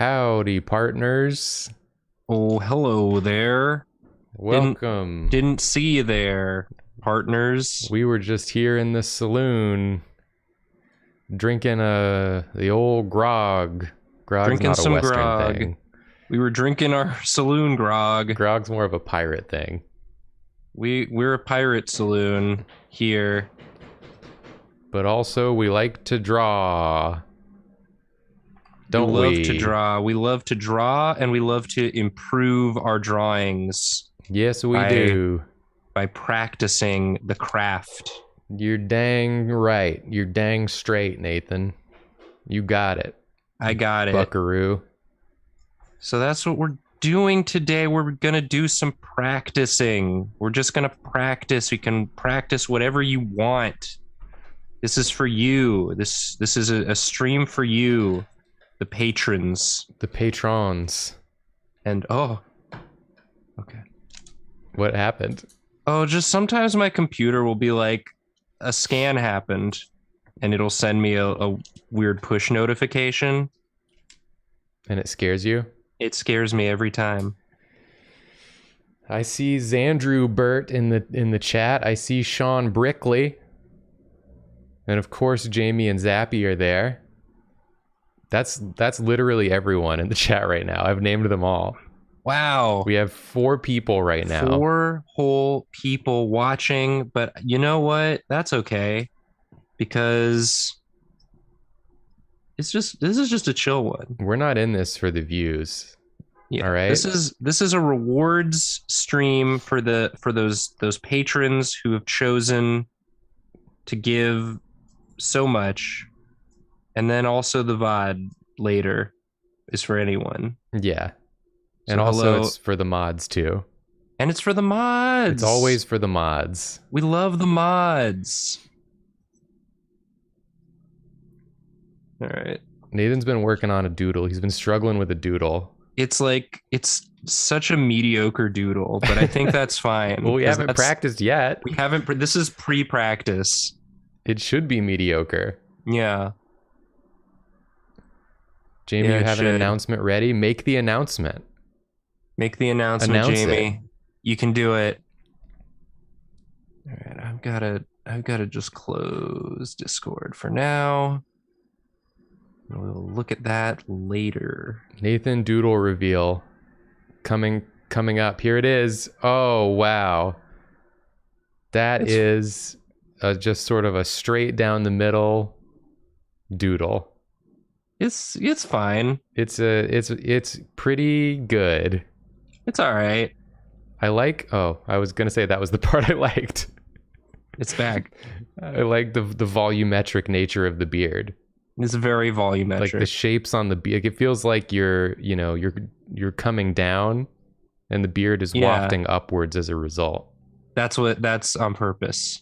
Howdy, partners. Oh, hello there. Welcome. Didn't see you there, partners. We were just here in the saloon drinking the old grog. Grog's Drinking not a some Western grog. thing. We were drinking our saloon grog. Grog's more of a pirate thing. We're a pirate saloon here. But also we like to draw. Don't we? We love to draw. We love to draw and we love to improve our drawings. Yes, we do. By practicing the craft. You're dang right. You're dang straight, Nathan. You got it. I got it. Buckaroo. So that's what we're doing today. We're going to do some practicing. We're just going to practice. We can practice whatever you want. This is for you. This is a stream for you, the patrons. The patrons. And okay. What happened? Oh, just sometimes my computer will be like, a scan happened, and it'll send me a weird push notification. And it scares you? It scares me every time. I see Xandrew Burt in the chat. I see Sean Brickley. And of course Jamie and Zappy are there. That's literally everyone in the chat right now. I've named them all. Wow. We have 4 people right now. 4 whole people watching, but you know what? That's okay. Because this is just a chill one. We're not in this for the views. Yeah. All right. This is a rewards stream for those patrons who have chosen to give so much. And then also the VOD later is for anyone. Yeah. So And also hello. it's for the mods too. And it's for the mods. It's always for the mods. We love the mods. All right. Nathan's been working on a doodle. He's been struggling with a doodle. It's such a mediocre doodle, but I think that's fine. Well, we haven't practiced yet. We haven't. This is pre-practice. It should be mediocre. Yeah. Jamie, Yeah, you have an should. announcement ready? Make the announcement. Make the announcement, Announce Jamie. it. You can do it. All right, I've gotta just close Discord for now. We'll look at that later. Nathan doodle reveal coming up. Here it is. Oh, wow. That is just sort of a straight down the middle doodle. It's fine. It's pretty good. It's all right. I was going to say that was the part I liked. It's back. I like the volumetric nature of the beard. It's very volumetric. Like the shapes on the beard. It feels like you're you're coming down and the beard is wafting upwards as a result. That's on purpose.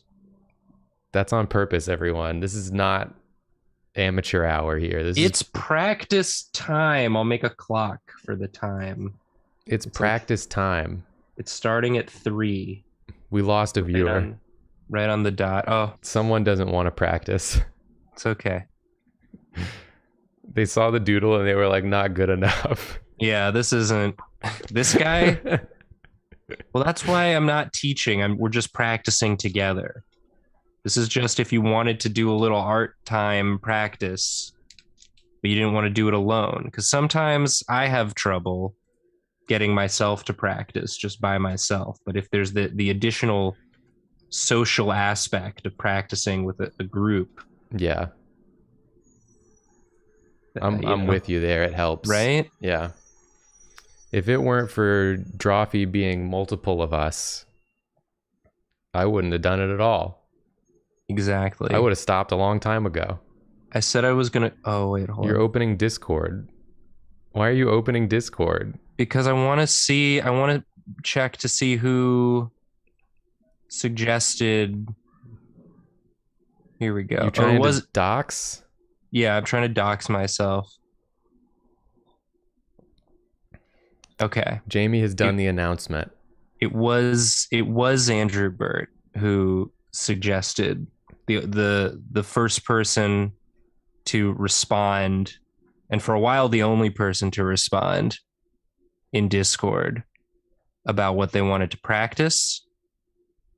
That's on purpose, everyone. This is not amateur hour here. It's practice time. I'll make a clock for the time. It's practice time. It's starting at 3. We lost a viewer. Right on the dot. Oh, Someone doesn't want to practice. it's okay. They saw the doodle and they were like, not good enough. Yeah, this isn't this guy. Well, that's why I'm not teaching. We're just practicing together. This is just if you wanted to do a little art time practice, but you didn't want to do it alone. Because sometimes I have trouble getting myself to practice just by myself. But if there's the additional social aspect of practicing with a group. Yeah. I'm with you there. It helps. Right? Yeah. If it weren't for Drawfee being multiple of us, I wouldn't have done it at all. Exactly. I would have stopped a long time ago. I said I was going to... Oh, wait, hold on. You're opening Discord. Why are you opening Discord? Because I want to check to see who suggested... Here we go. You trying to dox? Yeah, I'm trying to dox myself. Okay. Jamie has done the announcement. It was Andrew Burt who suggested the first person to respond and for a while the only person to respond in Discord about what they wanted to practice,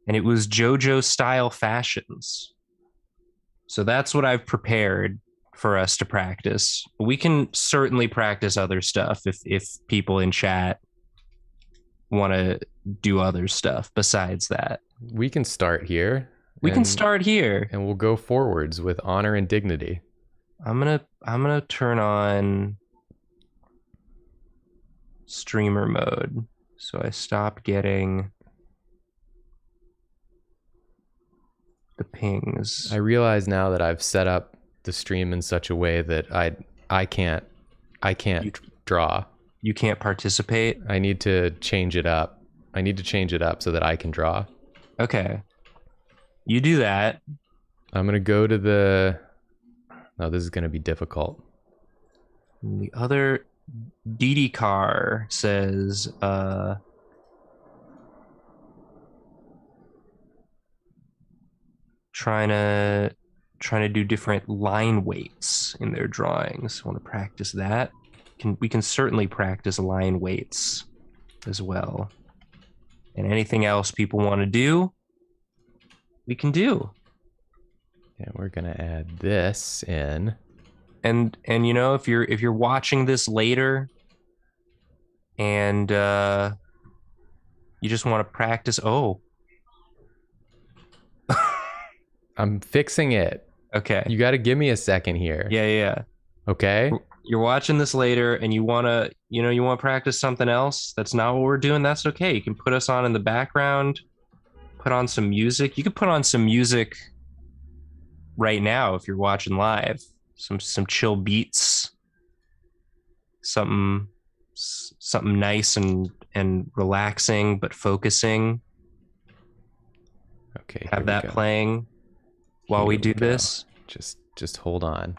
and it was JoJo style fashions. So that's what I've prepared for us to practice. We can certainly practice other stuff if people in chat want to do other stuff besides that. We can start here. We can start here, and we'll go forwards with honor and dignity. I'm gonna turn on streamer mode so I stop getting the pings. I realize now that I've set up the stream in such a way that I can't draw. You can't participate? I need to change it up. I need to change it up so that I can draw. Okay. You do that. I'm gonna go to the... No, this is gonna be difficult. The other DD car says trying to do different line weights in their drawings. Want to practice that? We can certainly practice line weights as well. And anything else people want to do, we can do. And we're gonna add this in. And you know, if you're watching this later and you just want to practice, I'm fixing it. Okay. You got to give me a second here. Yeah. Okay. You're watching this later and you want to practice something else. That's not what we're doing. That's okay. You can put us on in the background, put on some music. You could put on some music right now if you're watching live. Some chill beats. Something nice and relaxing but focusing. Okay. Have that playing while we do this. Just hold on.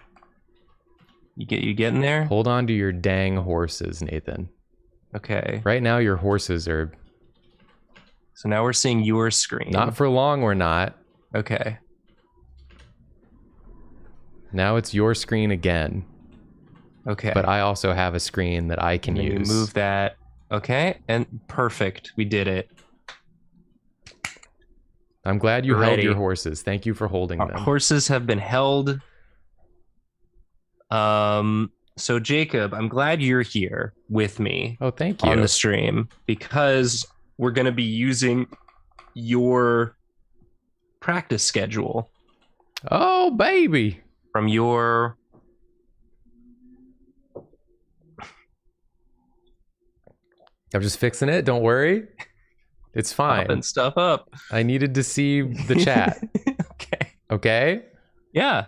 You getting there? Hold on to your dang horses, Nathan. Okay. Right now your horses are... So now we're seeing your screen. Not for long, we're not. Okay. Now it's your screen again. Okay. But I also have a screen that I can use. You move that. Okay. And perfect. We did it. I'm glad you held your horses. Thank you for holding them. Horses have been held. So Jacob, I'm glad you're here with me. Oh, thank you. On the stream, because we're going to be using your practice schedule. Oh, baby. From your... I'm just fixing it. Don't worry. It's fine. Popping stuff up. I needed to see the chat. Okay? Yeah.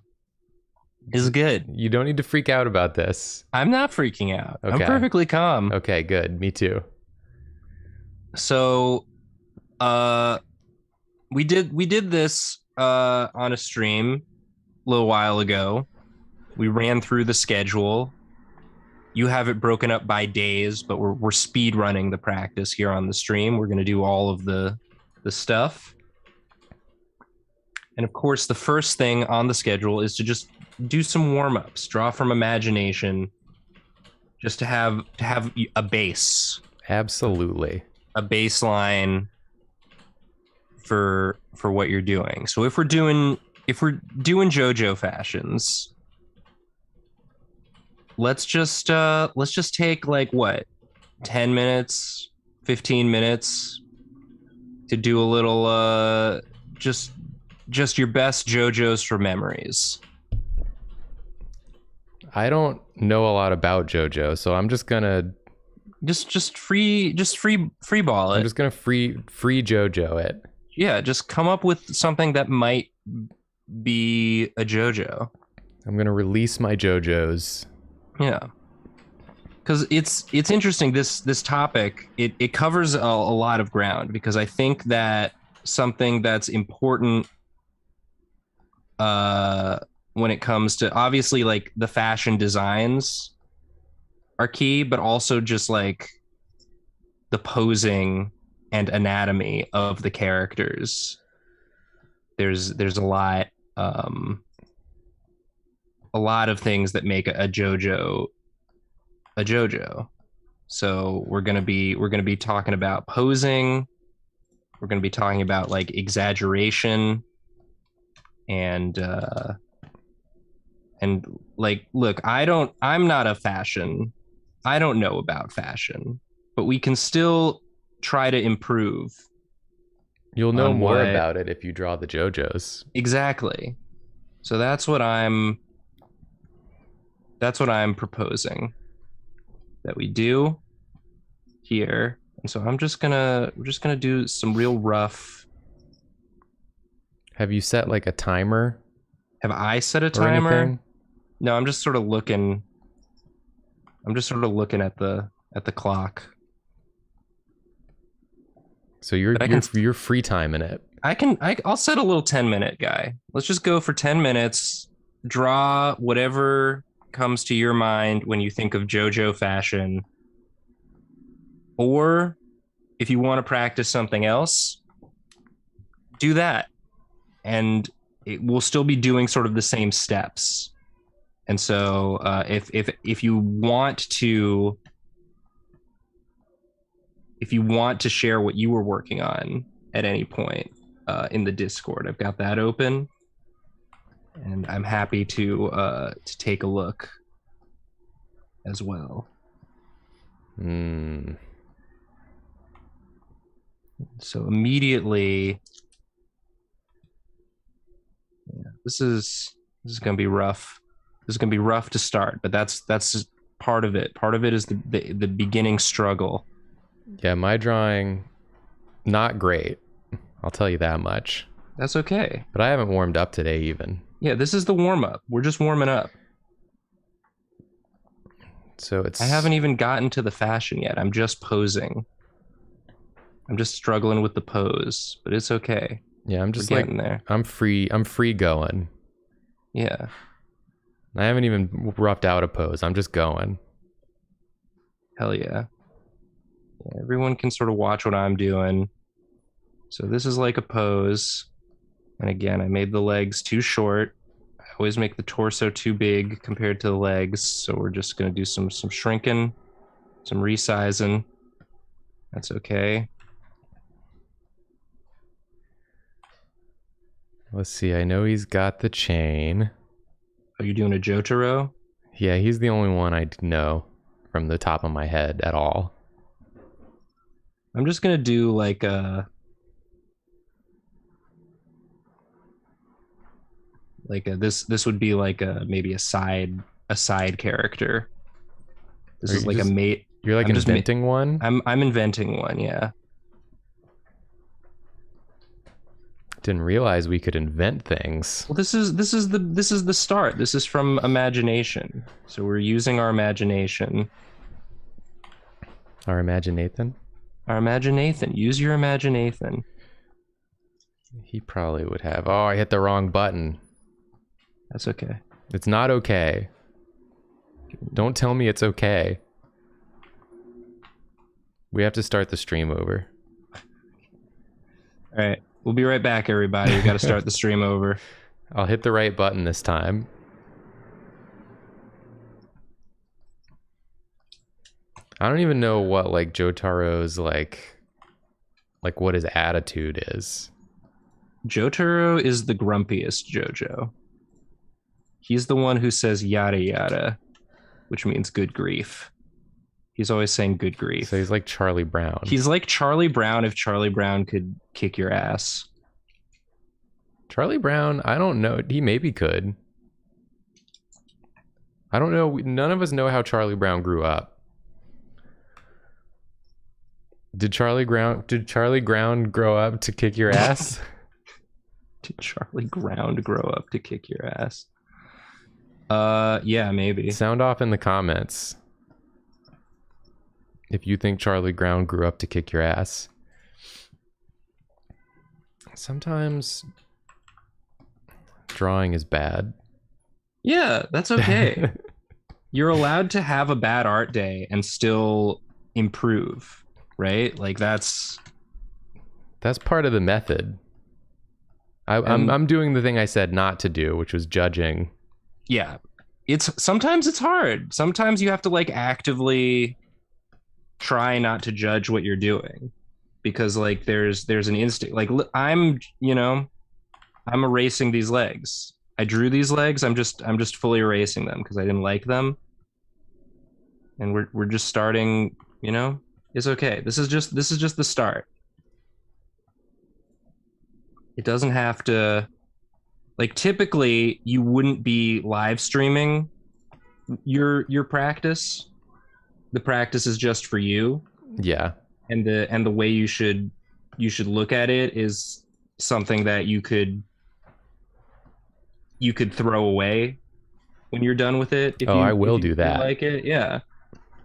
Is good. You don't need to freak out about this. I'm not freaking out. Okay. I'm perfectly calm. Okay, good. Me too. So, we did this on a stream a little while ago. We ran through the schedule. You have it broken up by days, but we're speed running the practice here on the stream. We're going to do all of the stuff. And of course, the first thing on the schedule is to just do some warm-ups, draw from imagination, just to have a base. Absolutely. A baseline for what you're doing. So if we're doing JoJo fashions, let's just take like what, 10 minutes, 15 minutes to do a little just your best JoJo's for memories. I don't know a lot about JoJo, so I'm just gonna just free ball it. I'm just gonna free JoJo it. Yeah, just come up with something that might be a JoJo. I'm gonna release my JoJos. Yeah, because it's interesting. This topic it covers a lot of ground, because I think that something that's important when it comes to, obviously, like, the fashion designs are key, but also just like the posing and anatomy of the characters. There's a lot a lot of things that make a JoJo a JoJo. So we're gonna be talking about posing. We're gonna be talking about like exaggeration and like, look, I'm not a fashion. I don't know about fashion, but we can still try to improve. You'll know more about it if you draw the JoJos. Exactly. So that's what I'm proposing that we do here. And so we're just gonna do some real rough. Have you set like a timer? Have I set a timer? No, I'm just sort of looking at the clock. So you're free timing it. I'll set a little 10-minute guy. Let's just go for 10 minutes. Draw whatever comes to your mind when you think of JoJo fashion. Or if you want to practice something else, do that. And we'll still be doing sort of the same steps. And so if you want to share what you were working on at any point in the Discord, I've got that open, and I'm happy to take a look as well. So immediately, yeah, this is gonna be rough. This is gonna be rough to start, but that's part of it. Part of it is the beginning struggle. Yeah, my drawing, not great. I'll tell you that much. That's okay. But I haven't warmed up today even. Yeah, this is the warm-up. We're just warming up. So I haven't even gotten to the fashion yet. I'm just posing. I'm just struggling with the pose, but it's okay. Yeah, I'm just like, there. I'm free going. Yeah. I haven't even roughed out a pose. I'm just going. Hell yeah. Everyone can sort of watch what I'm doing. So this is like a pose. And again, I made the legs too short. I always make the torso too big compared to the legs. So we're just going to do some shrinking, some resizing. That's okay. Let's see. I know he's got the chain. Are you doing a Jotaro? Yeah, he's the only one I know from the top of my head at all. I'm just gonna do like this would be like maybe a side character. This is like a mate. You're like inventing one? I'm inventing one, yeah. Didn't realize we could invent things. Well, this is the start. This is from imagination. So we're using our imagination. Our imagination? Our imagination. Use your imagination. He probably would have. Oh, I hit the wrong button. That's okay. It's not okay. Don't tell me it's okay. We have to start the stream over. All right. We'll be right back, everybody. We got to start the stream over. I'll hit the right button this time. I don't even know what like Jotaro's like what his attitude is. Jotaro is the grumpiest JoJo. He's the one who says yada yada, which means good grief. He's always saying good grief. So he's like Charlie Brown. He's like Charlie Brown if Charlie Brown could kick your ass. Charlie Brown, I don't know. He maybe could. I don't know. None of us know how Charlie Brown grew up. Did Charlie Brown grow up to kick your ass? Did Charlie Brown grow up to kick your ass? Yeah, maybe. Sound off in the comments if you think Charlie Brown grew up to kick your ass. Sometimes drawing is bad. Yeah, that's okay. You're allowed to have a bad art day and still improve, right? Like that's part of the method. I'm doing the thing I said not to do, which was judging. Yeah, Sometimes it's hard. Sometimes you have to like actively try not to judge what you're doing, because like there's an instinct. Like I'm, I'm erasing these legs. I drew these legs. I'm just fully erasing them because I didn't like them. And we're just starting, it's okay. This is just the start. It doesn't have to, like, typically you wouldn't be live streaming your practice. The practice is just for you. Yeah. And the way you should look at it is something that you could throw away when you're done with it. I will do that. Like it, yeah.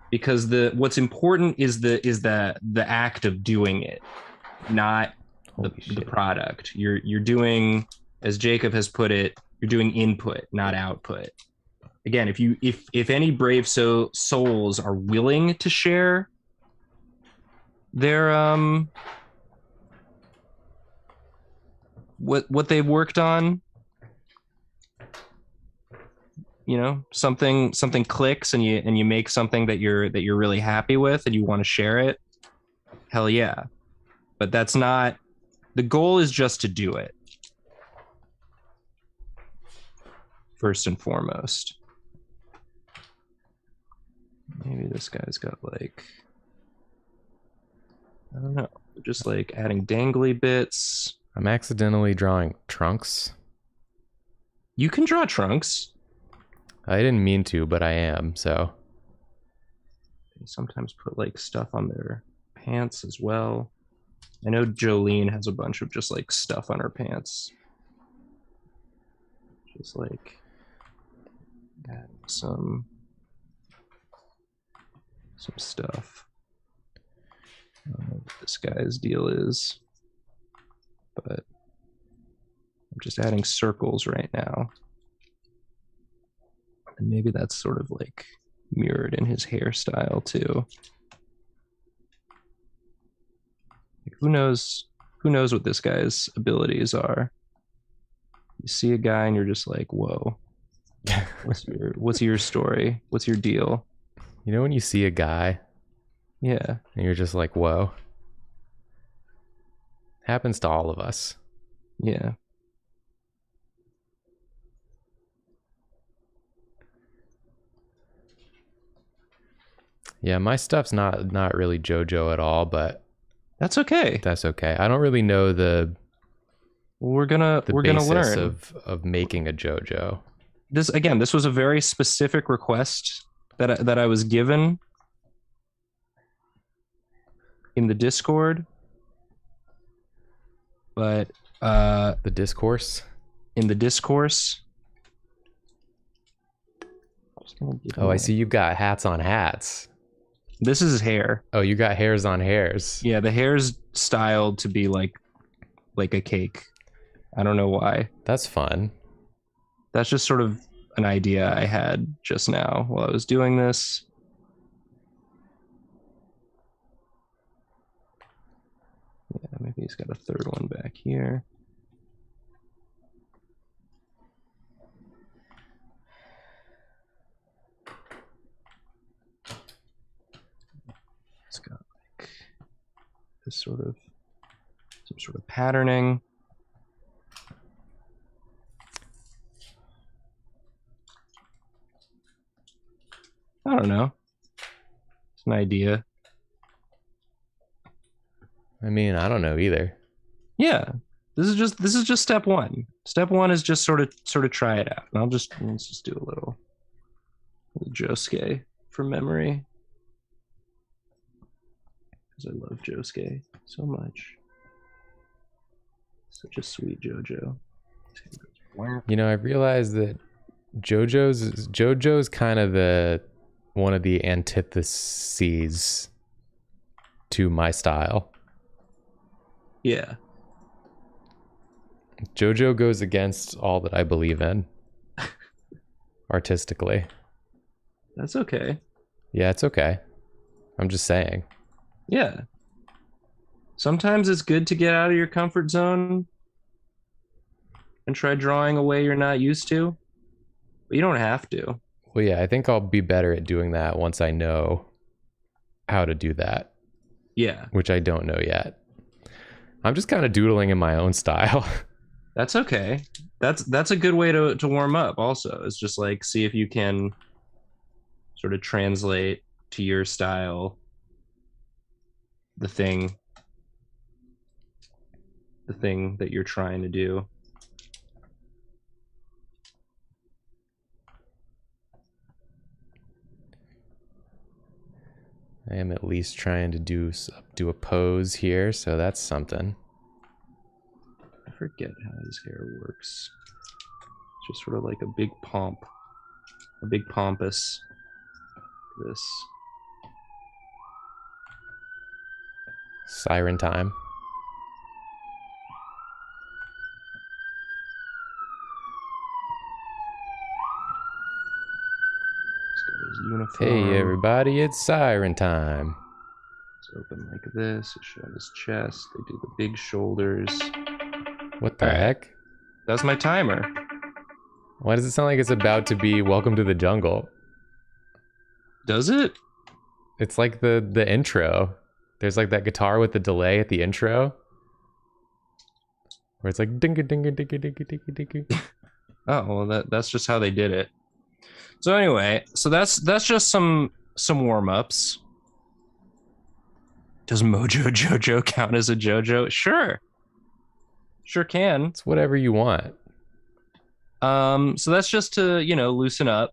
Because what's important is the act of doing it, not the product. You're doing, as Jacob has put it, you're doing input, not output. Again, if any brave souls are willing to share their what they've worked on, something clicks and you make something that you're really happy with and you want to share it, hell yeah. But that's not the goal. Is just to do it first and foremost. Maybe this guy's got like, I don't know, just like adding dangly bits. I'm accidentally drawing trunks. You can draw trunks. I didn't mean to, but I am, so. They sometimes put like stuff on their pants as well. I know Jolene has a bunch of just like stuff on her pants. Just like adding some stuff. I don't know what this guy's deal is, but I'm just adding circles right now. And maybe that's sort of like mirrored in his hairstyle too. Like, who knows what this guy's abilities are? You see a guy and you're just like, whoa. What's your story? What's your deal? You know when you see a guy, yeah, and you're just like, whoa. Happens to all of us. Yeah. Yeah, my stuff's not really JoJo at all, but that's okay. That's okay. I don't really know the we're gonna learn of making a JoJo. This was a very specific request that I was given in the Discord. But the discourse? In the discourse. Oh, I see you've got hats on hats. This is hair. Oh, you got hairs on hairs. Yeah, the hair's styled to be like a cake. I don't know why. That's fun. That's just sort of an idea I had just now while I was doing this. Yeah, maybe he's got a third one back here. It's got like this sort of some sort of patterning. I don't know. It's an idea. I mean, I don't know either. Yeah. This is just step one. Step one is just sort of try it out. And let's just do a little Josuke from memory. Because I love Josuke so much. Such a sweet JoJo. You know, I realized that JoJo's kind of one of the antitheses to my style. Yeah. JoJo goes against all that I believe in artistically. That's okay. Yeah, it's okay. I'm just saying. Yeah. Sometimes it's good to get out of your comfort zone and try drawing a way you're not used to. But you don't have to. Well, yeah, I think I'll be better at doing that once I know how to do that. Yeah. Which I don't know yet. I'm just kind of doodling in my own style. That's okay. That's a good way to warm up also. It's just like see if you can sort of translate to your style the thing that you're trying to do. I am at least trying to do a pose here, so that's something. I forget how his hair works. It's just sort of like a big pompous. This Siren time. he's got his uniform. Hey everybody, it's siren time. It's open like this. It's showing his chest. They do the big shoulders. What the All right. heck? That's my timer. Why does it sound like it's about to be Welcome to the Jungle? Does it? It's like the intro. There's like that guitar with the delay at the intro. Where it's like dinga dinga dinga dinga dinga dinga. Oh, well that's just how they did it. So anyway, so that's just some warm-ups. Does Mojo JoJo count as a JoJo? Sure. Sure can. It's whatever you want. So that's just to, loosen up.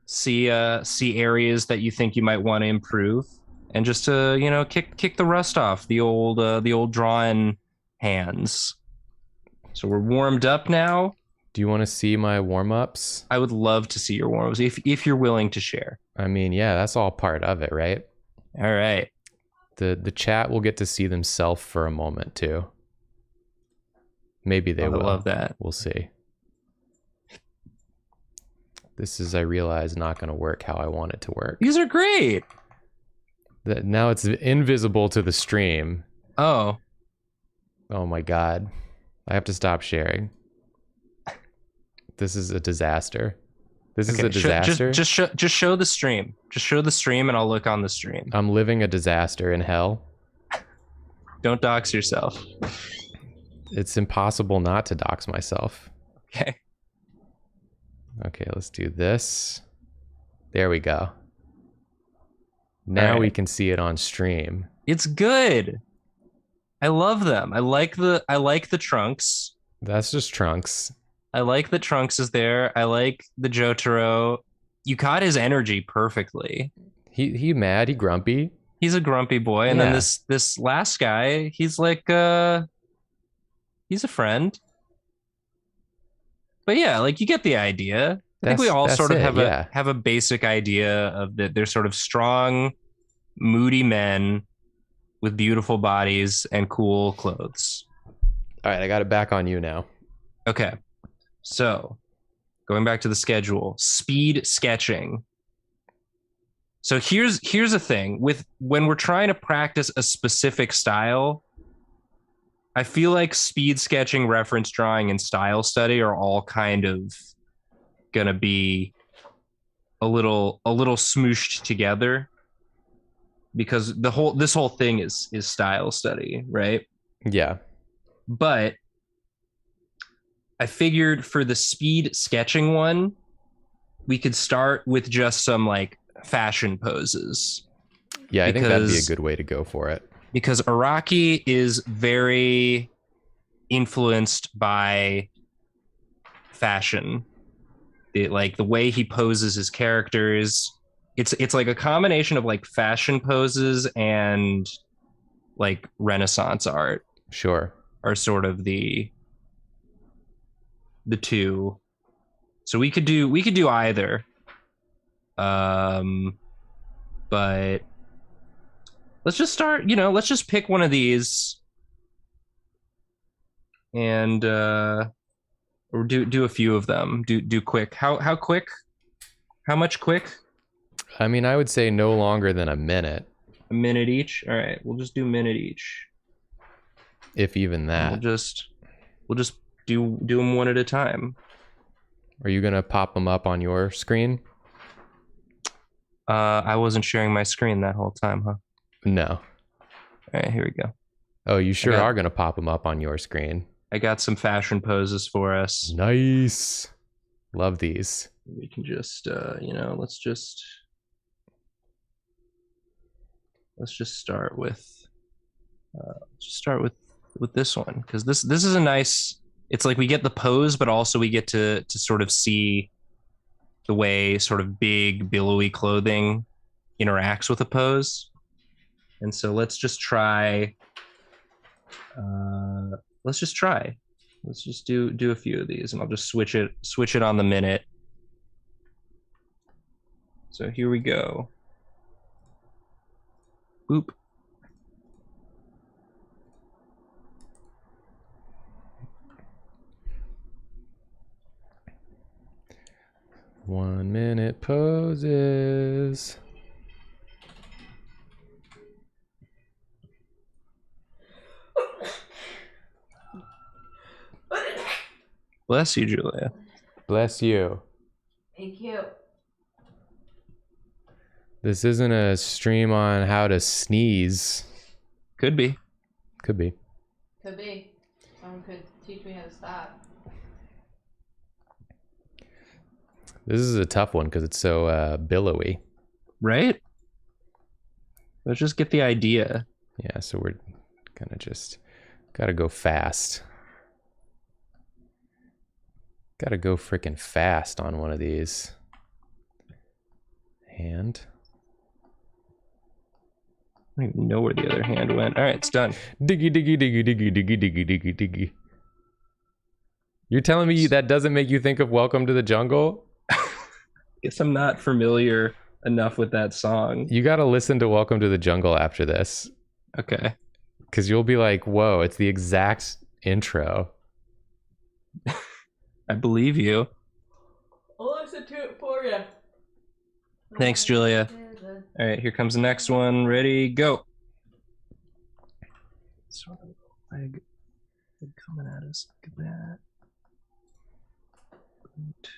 See areas that you think you might want to improve, and just to, kick the rust off the old drawing hands. So we're warmed up now. Do you want to see my warm-ups? I would love to see your warm-ups if you're willing to share. I mean, yeah, that's all part of it, right? All right. The chat will get to see themselves for a moment too. Maybe they will. I love that. We'll see. This is, I realize, not going to work how I want it to work. These are great. Now it's invisible to the stream. Oh. Oh my god. I have to stop sharing. This is a disaster. This is a disaster. Just show the stream. Just show the stream and I'll look on the stream. I'm living a disaster in hell. Don't dox yourself. It's impossible not to dox myself. Okay. Okay, let's do this. There we go. Now we can see it on stream. It's good. I love them. I like the trunks. That's just Trunks. I like that Trunks is there. I like the Jotaro. You caught his energy perfectly. He mad, he grumpy. He's a grumpy boy. And then this last guy, he's like he's a friend. But yeah, like you get the idea. I think we all sort of have a basic idea of that they're sort of strong, moody men with beautiful bodies and cool clothes. All right, I got it back on you now. Okay. So, going back to the schedule, speed sketching. So here's a thing with when we're trying to practice a specific style, I feel like speed sketching, reference drawing, and style study are all kind of gonna be a little smooshed together because this whole thing is style study, right? Yeah. But I figured for the speed sketching one, we could start with just some like fashion poses. Yeah, I think that'd be a good way to go for it. Because Araki is very influenced by fashion. Like the way he poses his characters, it's like a combination of like fashion poses and like Renaissance art. Sure. Are sort of the two. So we could do either. But let's just start, let's just pick one of these and or do a few of them. Do quick. How quick? How much quick? I mean, I would say no longer than a minute. A minute each? All right, we'll just do a minute each. If even that. We'll just do them one at a time. Are you gonna pop them up on your screen? I wasn't sharing my screen that whole time, huh? No. All right, here we go. Oh, you sure are gonna pop them up on your screen. I got some fashion poses for us. Nice. Love these. We can just, you know, let's just start with this one, because this is a nice. It's like we get the pose, but also we get to sort of see the way sort of big billowy clothing interacts with a pose. And so let's just try. Let's just do a few of these, and I'll just switch it on the minute. So here we go. Boop. One minute poses. Bless you, Julia. Bless you. Thank you. This isn't a stream on how to sneeze. Could be. Could be. Could be. Someone could teach me how to stop. This is a tough one because it's so billowy. Right? Let's just get the idea. Yeah, so we're gonna just gotta go fast. Gotta go freaking fast on one of these. Hand. I don't even know where the other hand went. All right, it's done. Diggy, diggy, diggy, diggy, diggy, diggy, diggy, diggy. You're telling me that doesn't make you think of Welcome to the Jungle? Guess I'm not familiar enough with that song. You gotta listen to Welcome to the Jungle after this. Okay. Because you'll be like, whoa, it's the exact intro. I believe you. I'll listen to it for you. Thanks, Julia. All right, here comes the next one. Ready, go. Sort of leg coming at us. Look at that. Boot.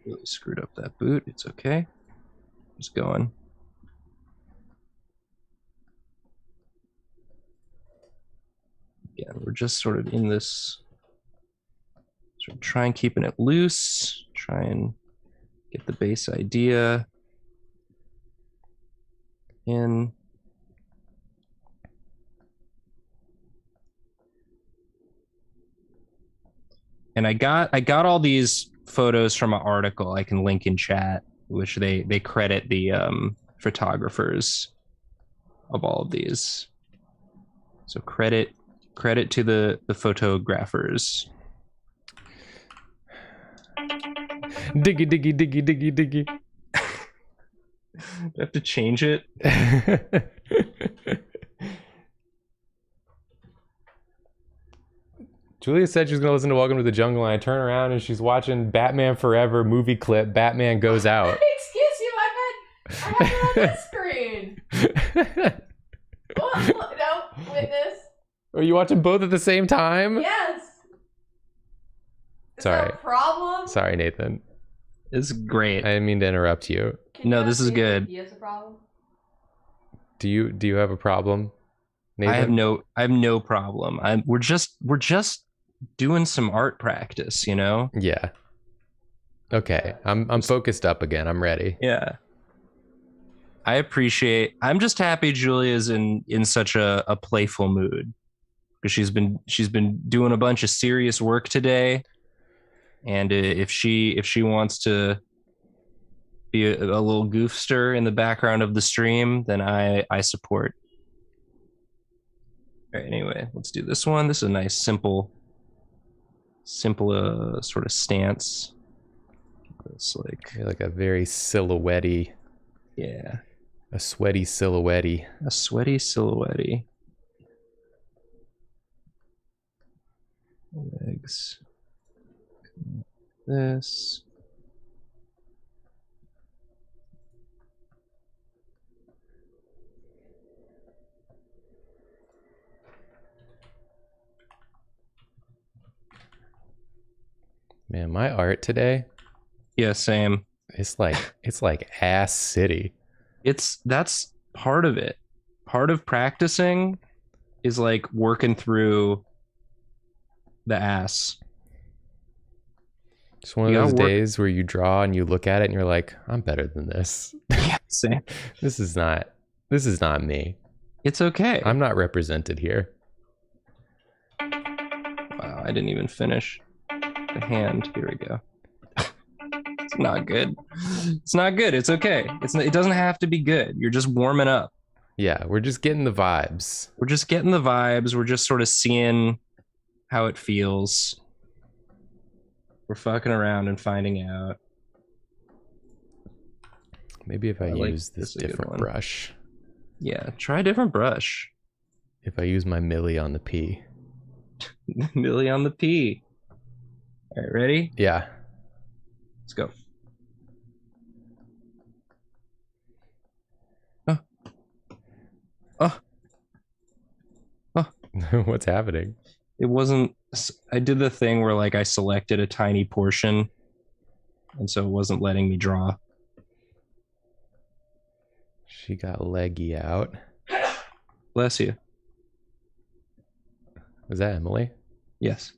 Really screwed up that boot. It's okay. Just going. Yeah, we're just sort of in this. Sort of try and keeping it loose. Try and get the base idea in. And I got all these photos from an article I can link in chat, which they credit the photographers of all of these. So credit to the photographers. Diggy, diggy, diggy, diggy, diggy. Do I have to change it? Julia said she was going to listen to Welcome to the Jungle, and I turn around and she's watching Batman Forever movie clip. Batman goes out. Excuse you, I had it on the screen. What? No, witness. Are you watching both at the same time? Yes. Is Sorry. that a problem? Sorry, Nathan. It's great. I didn't mean to interrupt you. Can No, you this ask is Nathan good. if he has a problem? Do you have a problem, Nathan? I have no problem. We're just doing some art practice, you know? Yeah. Okay. I'm focused up again. I'm ready. Yeah. I'm just happy Julia's in such a playful mood, because she's been doing a bunch of serious work today, and if she wants to be a little goofster in the background of the stream, then I support. All right, anyway, let's do this one. This is a nice simple sort of stance. It's Like a very silhouette-y. Yeah. A sweaty silhouette-y. A sweaty silhouette. Legs. This. Man, my art today, Yeah, same. it's like ass city. That's part of it. Part of practicing is like working through the ass. It's one of You those gotta work. days where you draw and you look at it and you're like, I'm better than this. Yeah, same. This is not me. It's okay. I'm not represented here. Wow, I didn't even finish the hand. Here we go. It's not good. It's not good. It's okay. It doesn't have to be good. You're just warming up. Yeah, we're just getting the vibes. We're just getting the vibes. We're just sort of seeing how it feels. We're fucking around and finding out. Maybe if I like use this a good different one. brush. Yeah, try a different brush. If I use my Millie on the P. Millie on the P. All right, ready? Yeah. Let's go. Oh, What's happening? it wasn't. I did the thing where like I selected a tiny portion, and so it wasn't letting me draw. She got leggy out. Bless you. Was that Emily? Yes.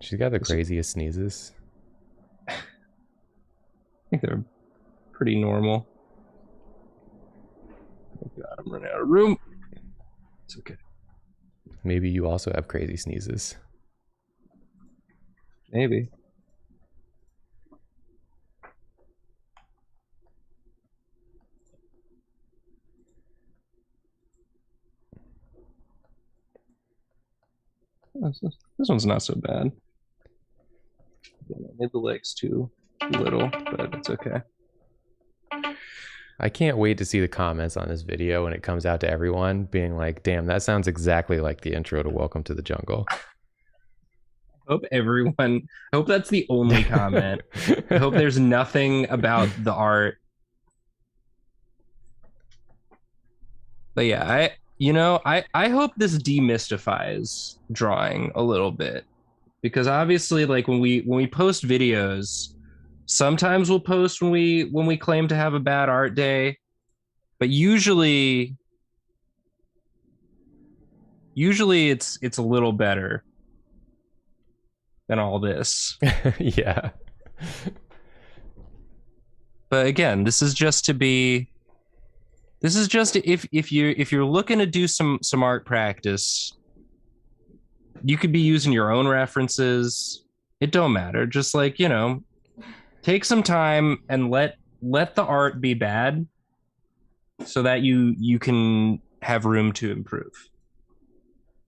She's got the craziest sneezes. I think they're pretty normal. Oh God, I'm running out of room. It's okay. Maybe you also have crazy sneezes. Maybe. This one's not so bad. Yeah, I made the legs too little, but it's okay. I can't wait to see the comments on this video when it comes out to everyone being like, damn, that sounds exactly like the intro to Welcome to the Jungle. I hope that's the only comment. I hope there's nothing about the art. But yeah, I hope this demystifies drawing a little bit, because obviously like when we post videos, sometimes we'll post when we claim to have a bad art day, but usually it's a little better than all this. Yeah. But again, this is just if you're looking to do some art practice, you could be using your own references. It don't matter. Just like, take some time and let the art be bad so that you can have room to improve.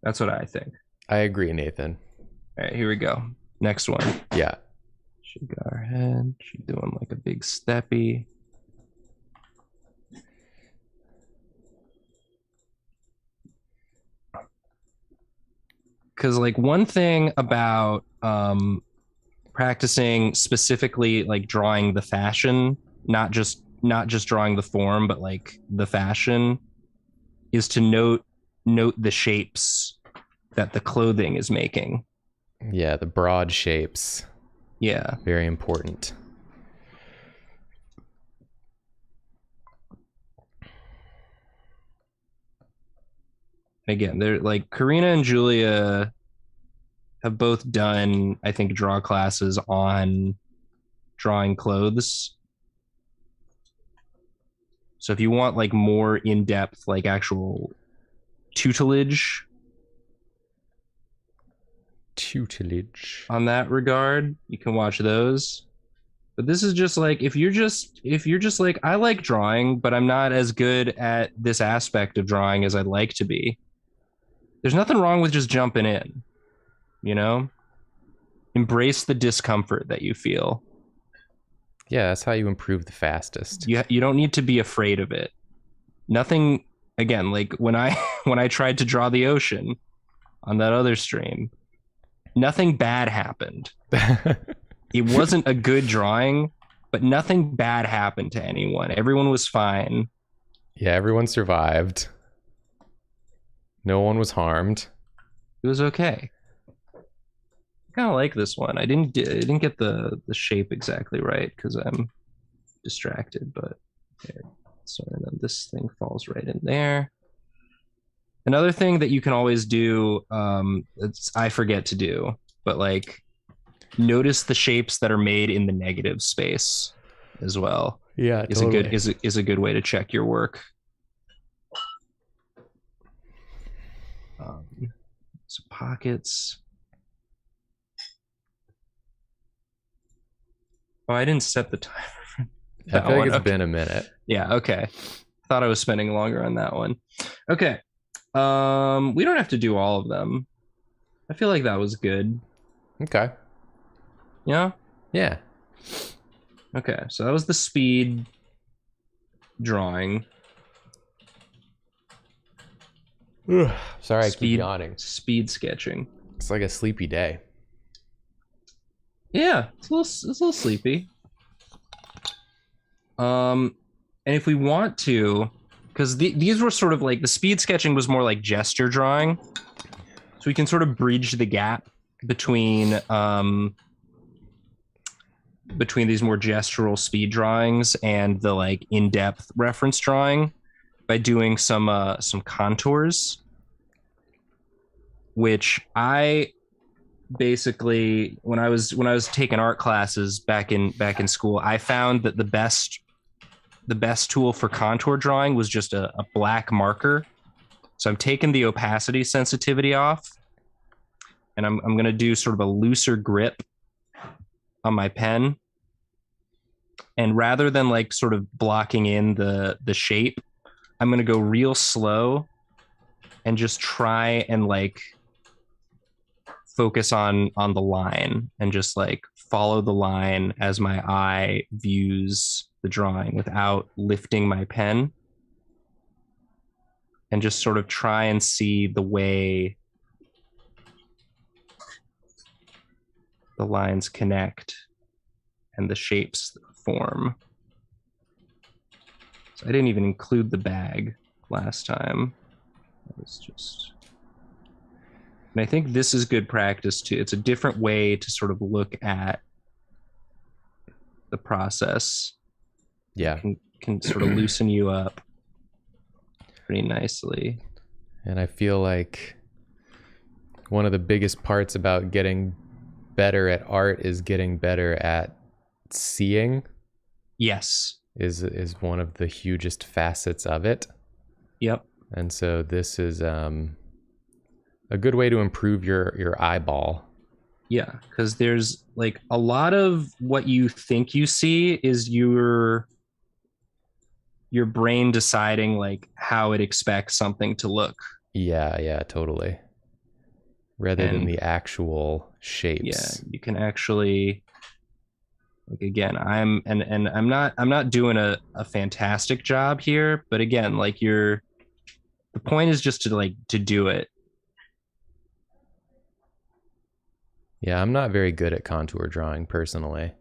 That's what I think. I agree, Nathan. All right, here we go. Next one. Yeah. She got her head. She's doing like a big steppy. Because like one thing about practicing specifically like drawing the fashion, not just drawing the form, but like the fashion, is to note the shapes that the clothing is making. Yeah, the broad shapes. Yeah. Very important. Again, they're like Karina and Julia have both done, I think, draw classes on drawing clothes. So if you want like more in-depth, like actual tutelage on that regard, you can watch those. But this is just like if you're just like, I like drawing, but I'm not as good at this aspect of drawing as I'd like to be. There's nothing wrong with just jumping in, Embrace the discomfort that you feel. Yeah, that's how you improve the fastest. You don't need to be afraid of it. Nothing, again, like when I tried to draw the ocean on that other stream, nothing bad happened. It wasn't a good drawing, but nothing bad happened to anyone. Everyone was fine. Yeah, everyone survived. No one was harmed. It was okay. kind of like this one. I didn't get the shape exactly right because I'm distracted, but there. So and then this thing falls right in there. Another thing that you can always do, I forget to do, but like notice the shapes that are made in the negative space as well. Yeah, is totally. a good is a good way to check your work. Some pockets. Oh, I didn't set the timer. I feel like it's been a minute. Yeah, okay. Thought I was spending longer on that one. Okay. We don't have to do all of them. I feel like that was good. Okay. Yeah? Yeah. Okay, so that was the speed drawing. Sorry, I keep yawning. Speed sketching. It's like a sleepy day. Yeah, it's a little sleepy. And if we want to, because these were sort of like the speed sketching was more like gesture drawing, so we can sort of bridge the gap between these more gestural speed drawings and the like in-depth reference drawing by doing some contours, which I basically when I was taking art classes back in school, I found that the best tool for contour drawing was just a black marker. So I'm taking the opacity sensitivity off, and I'm going to do sort of a looser grip on my pen. And rather than like sort of blocking in the shape, I'm going to go real slow and just try and like focus on the line and just like follow the line as my eye views the drawing without lifting my pen, and just sort of try and see the way the lines connect and the shapes form. So I didn't even include the bag last time. It was just, and I think this is good practice too. It's a different way to sort of look at the process. Yeah. Can sort of loosen you up pretty nicely. And I feel like one of the biggest parts about getting better at art is getting better at seeing. Yes. Is one of the hugest facets of it. Yep. And so this is a good way to improve your eyeball. Yeah, because there's like a lot of what you think you see is your brain deciding like how it expects something to look. Yeah, totally. Rather than the actual shapes. Yeah, you can actually, like, again, I'm not doing a fantastic job here, but again, like the point is just to do it. Yeah, I'm not very good at contour drawing personally.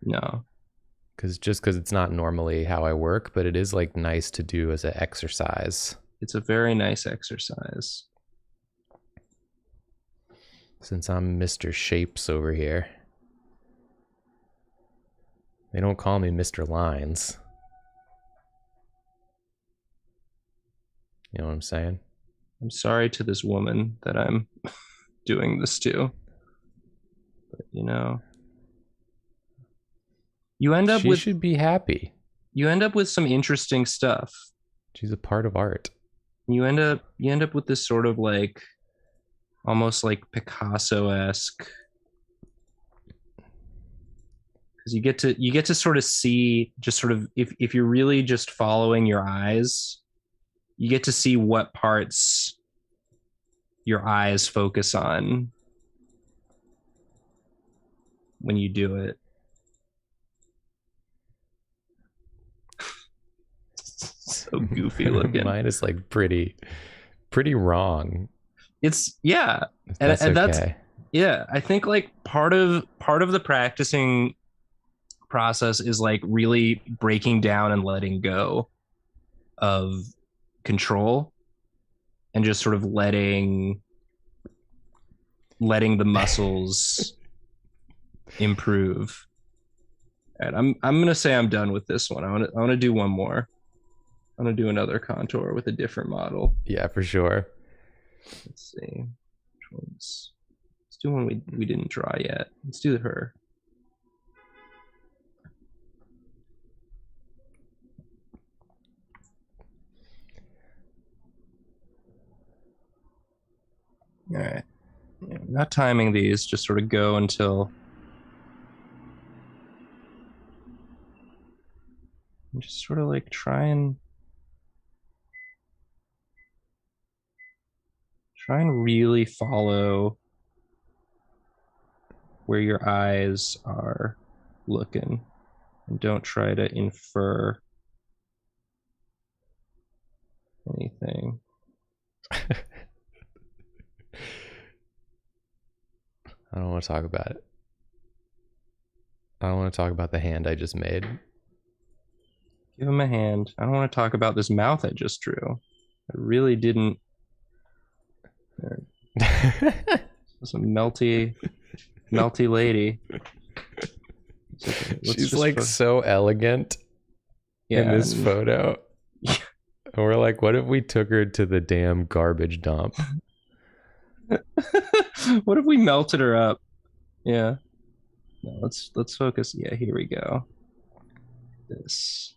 No. Because it's not normally how I work, but it is like nice to do as an exercise. It's a very nice exercise. Since I'm Mr. Shapes over here. They don't call me Mr. Lines. You know what I'm saying? I'm sorry to this woman that I'm doing this to. But, you know, she should be happy. You end up with some interesting stuff. She's a part of art. You end up with this sort of like almost like Picasso-esque, because you get to sort of see just sort of if you're really just following your eyes, you get to see what parts your eyes focus on when you do it. So goofy looking. Mine is like pretty wrong. It's yeah, and okay. That's yeah. I think like part of the practicing process is like really breaking down and letting go of control and just sort of letting letting the muscles improve. All right, I'm gonna say I'm done with this one. I want to do one more. I'm gonna do another contour with a different model. Yeah, for sure. Let's see. Which ones? Let's do one we didn't draw yet. Let's do her. All right. Yeah, not timing these, just sort of go until. Just sort of like try and really follow where your eyes are looking, and don't try to infer anything. I don't want to talk about it. I don't want to talk about the hand I just made. Give him a hand. I don't want to talk about this mouth I just drew. I really didn't. It's a melty lady. She's like so elegant in this photo. Yeah. And we're like, what if we took her to the damn garbage dump? What if we melted her up? Yeah. No, let's focus. Yeah, here we go. This.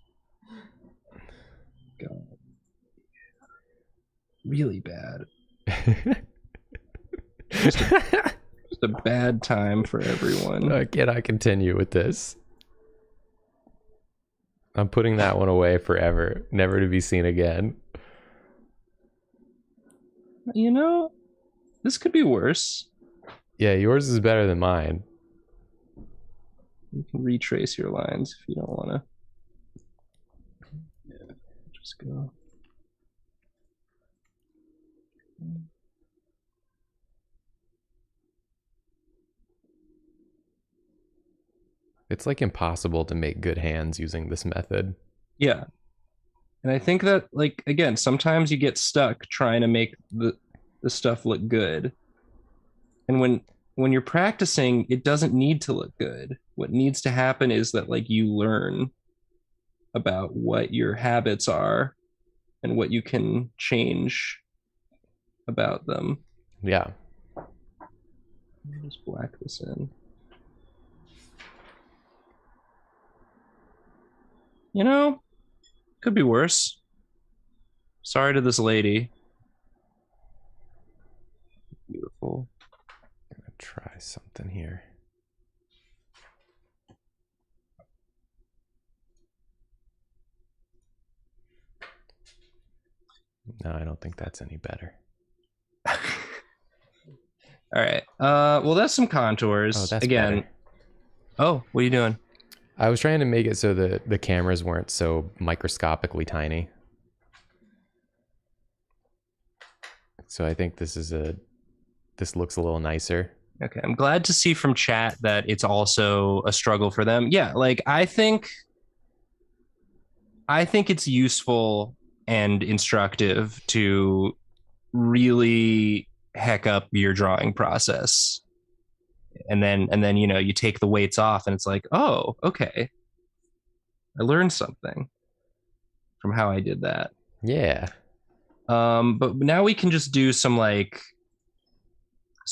God. Really bad. Just a bad time for everyone. Can I continue with this? I'm putting that one away forever, never to be seen again. You know, this could be worse. Yeah, yours is better than mine. You can retrace your lines if you don't want to. Yeah, just go. It's like impossible to make good hands using this method. Yeah. And I think that, like, again, sometimes you get stuck trying to make the stuff look good. And when you're practicing, it doesn't need to look good. What needs to happen is that, like, you learn about what your habits are and what you can change about them. Yeah. I'll just black this in. You know, could be worse. Sorry to this lady. Beautiful. I'm gonna try something here. No, I don't think that's any better. All right. Well, that's some contours. Oh, that's again. better. Oh, what are you doing? I was trying to make it so that the cameras weren't so microscopically tiny. So I think this looks a little nicer. Okay, I'm glad to see from chat that it's also a struggle for them. Yeah, like I think it's useful and instructive to really heck up your drawing process. And then you know, you take the weights off and it's like, oh, okay. I learned something from how I did that. Yeah. But now we can just do some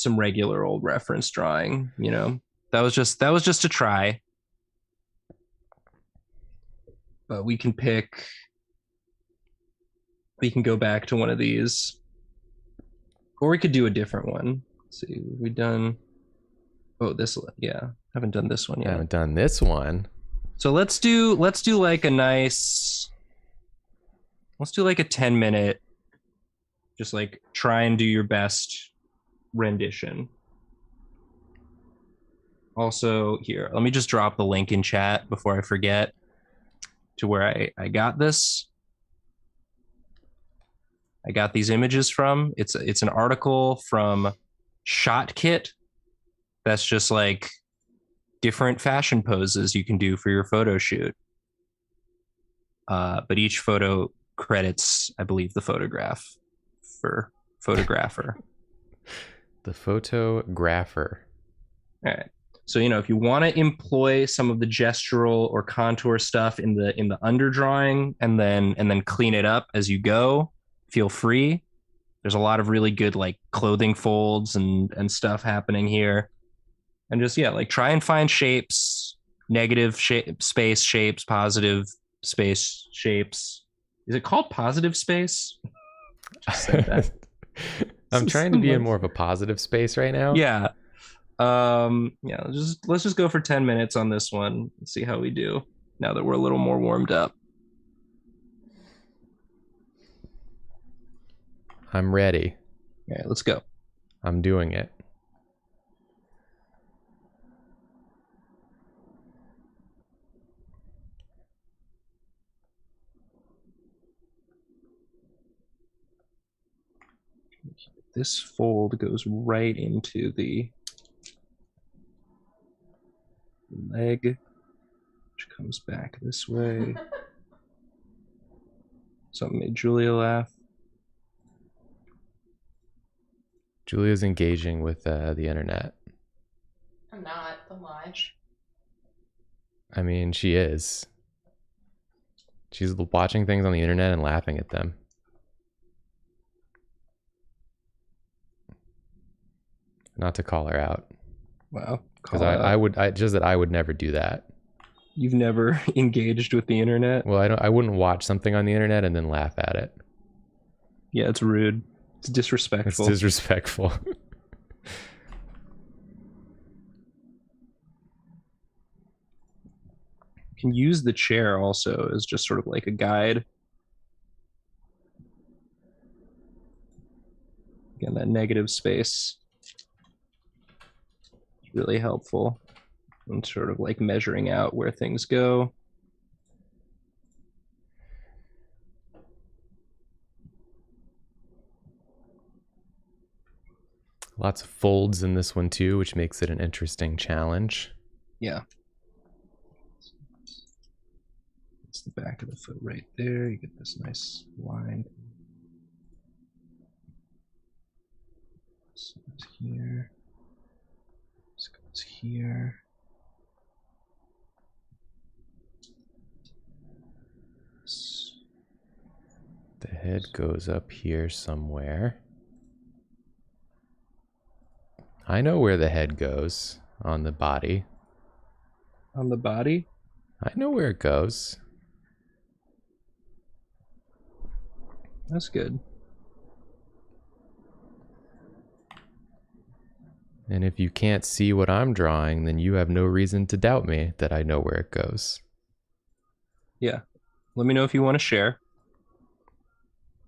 regular old reference drawing, you know. That was just a try. But we can go back to one of these. Or we could do a different one. Let's see, we done. Oh, haven't done this one yet. I haven't done this one. So let's do like a 10-minute, just like try and do your best rendition. Also, here, let me just drop the link in chat before I forget to where I got this. I got these images from. It's an article from Shot Kit. That's just like different fashion poses you can do for your photo shoot. But each photo credits, I believe, the photographer. The photographer. All right. So, if you want to employ some of the gestural or contour stuff in the underdrawing and then clean it up as you go, feel free. There's a lot of really good like clothing folds and stuff happening here. And just like try and find shapes, negative space shapes, positive space shapes. Is it called positive space? Just said that. I'm trying to be in more of a positive space right now. Yeah. Let's just go for 10 minutes on this one and see how we do now that we're a little more warmed up. I'm ready. All right, let's go. I'm doing it. This fold goes right into the leg, which comes back this way. Something made Julia laugh. Julia's engaging with the internet. I'm not. Don't lie. I mean, she is. She's watching things on the internet and laughing at them. Not to call her out. Wow. Because I would never do that. You've never engaged with the internet? Well, I wouldn't watch something on the internet and then laugh at it. Yeah, it's rude. It's disrespectful. It's disrespectful. You can use the chair also as just sort of like a guide. Again, that negative space is really helpful in sort of like measuring out where things go. Lots of folds in this one too, which makes it an interesting challenge. Yeah. It's the back of the foot right there. You get this nice line. This goes here. This goes here. The head goes up here somewhere. I know where the head goes on the body. On the body? I know where it goes. That's good. And if you can't see what I'm drawing, then you have no reason to doubt me that I know where it goes. Yeah. Let me know if you want to share.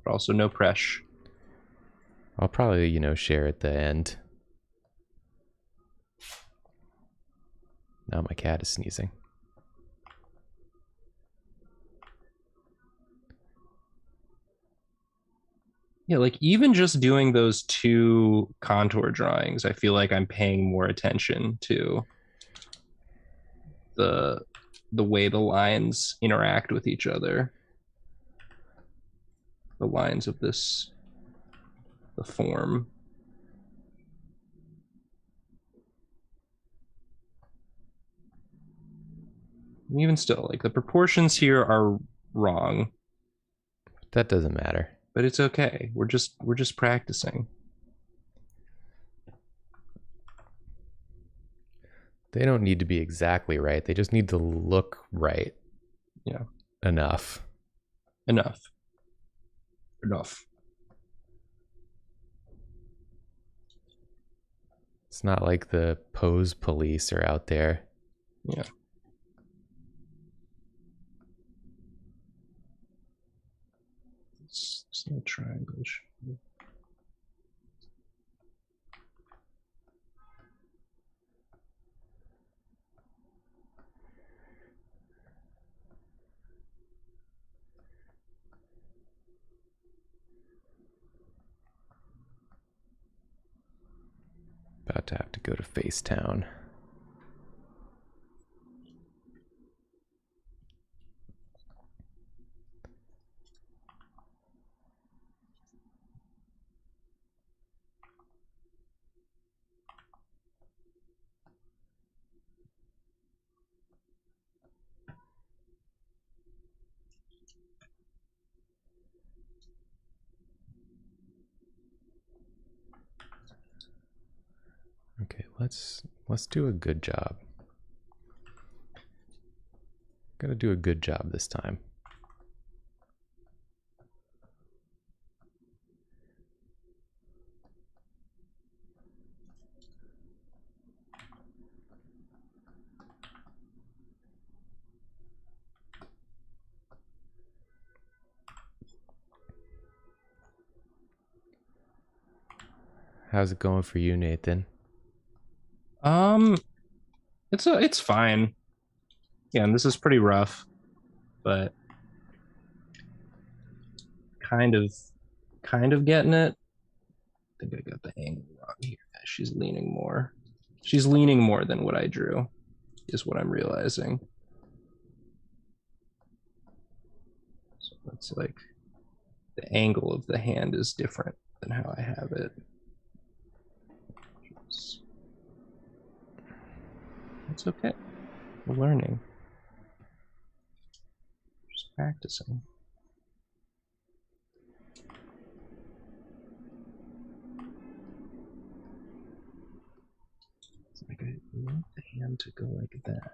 But also no pressure. I'll probably, share at the end. Now my cat is sneezing. Yeah, like even just doing those two contour drawings, I feel like I'm paying more attention to the way the lines interact with each other. The lines of the form. And even still, like the proportions here are wrong. That doesn't matter. But it's okay. We're just practicing. They don't need to be exactly right. They just need to look right. Yeah. Enough. Enough. It's not like the pose police are out there. Yeah. It's no triangle. About to have to go to Facetown. let's do a good job. Gotta do a good job this time. How's it going for you, Nathan? It's fine. Yeah, and this is pretty rough, but kind of getting it. I think I got the angle wrong here. She's leaning more. She's leaning more than what I drew, is what I'm realizing. So it's like the angle of the hand is different than how I have it. It's okay. We're learning. Just practicing. It's like I want the hand to go like that.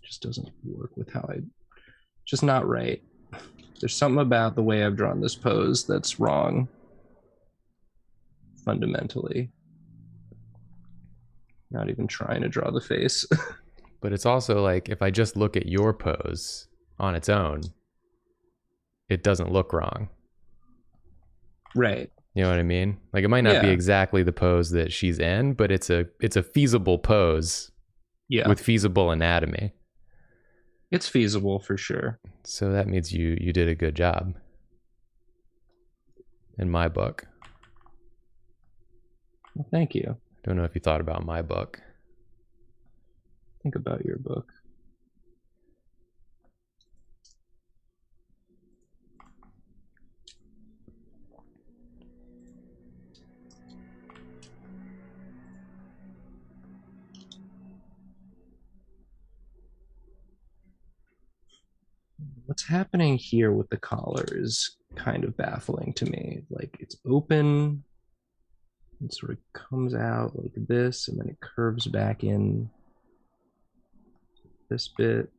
Just doesn't work with how just not right. There's something about the way I've drawn this pose that's wrong. Fundamentally. Not even trying to draw the face. But it's also like, if I just look at your pose on its own, it doesn't look wrong. Right. You know what I mean? Like, it might not be exactly the pose that she's in, but it's a feasible pose. Yeah. With feasible anatomy. It's feasible for sure. So that means you did a good job. In my book. Well, thank you. Don't know if you thought about my book. Think about your book. What's happening here with the collar is kind of baffling to me. Like, it's open. It sort of comes out like this, and then it curves back in this bit.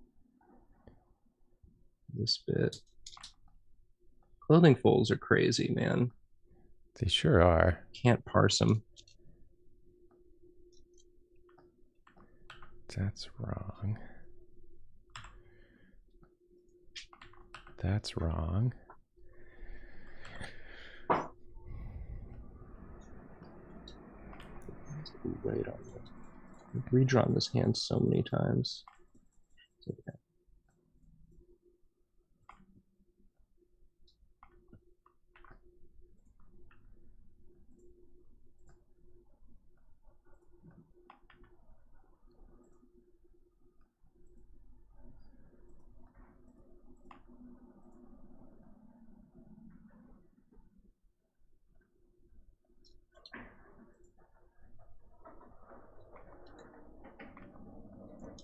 Clothing folds are crazy, man. They sure are. Can't parse them. That's wrong. That's wrong. Right on it. I've redrawn this hand so many times. It's okay.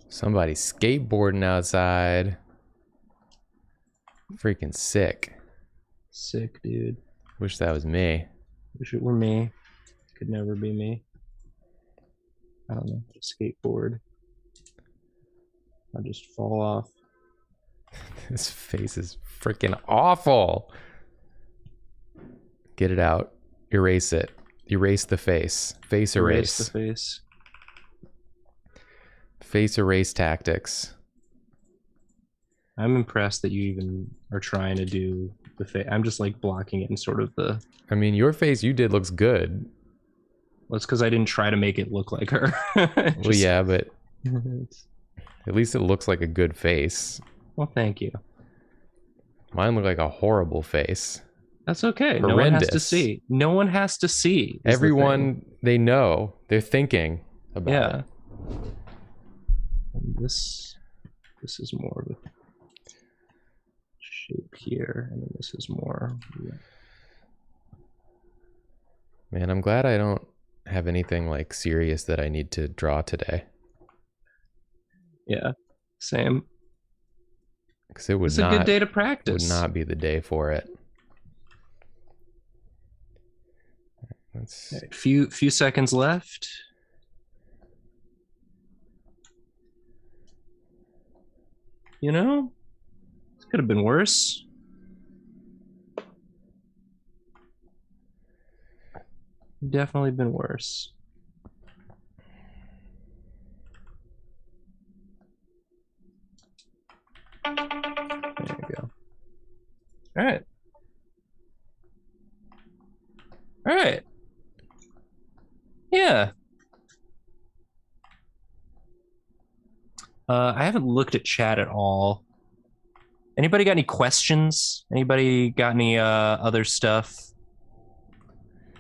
Somebody's skateboarding outside. Freaking sick. Sick, dude. Wish that was me. Wish it were me. Could never be me. I don't know. Skateboard. I'll just fall off. This face is freaking awful. Get it out. Erase it. Erase the face. Face erase. Erase the face. Face erase tactics. I'm impressed that you even are trying to do the face. I'm just like blocking it in sort of the... I mean, your face you did looks good. Well, it's because I didn't try to make it look like her. Well, yeah, but at least it looks like a good face. Well, thank you. Mine looked like a horrible face. That's okay. Horrendous. No one has to see. No one has to see. Everyone, they know. They're thinking about it. And this is more of a shape here, and then this is more. Man, I'm glad I don't have anything like serious that I need to draw today. Yeah, same. Because it would it's a good day to practice. Would not be the day for it. Right, few seconds left. you know? This could have been worse. Definitely been worse. There you go. All right. All right. Yeah. I haven't looked at chat at all. Anybody got any questions? Anybody got any other stuff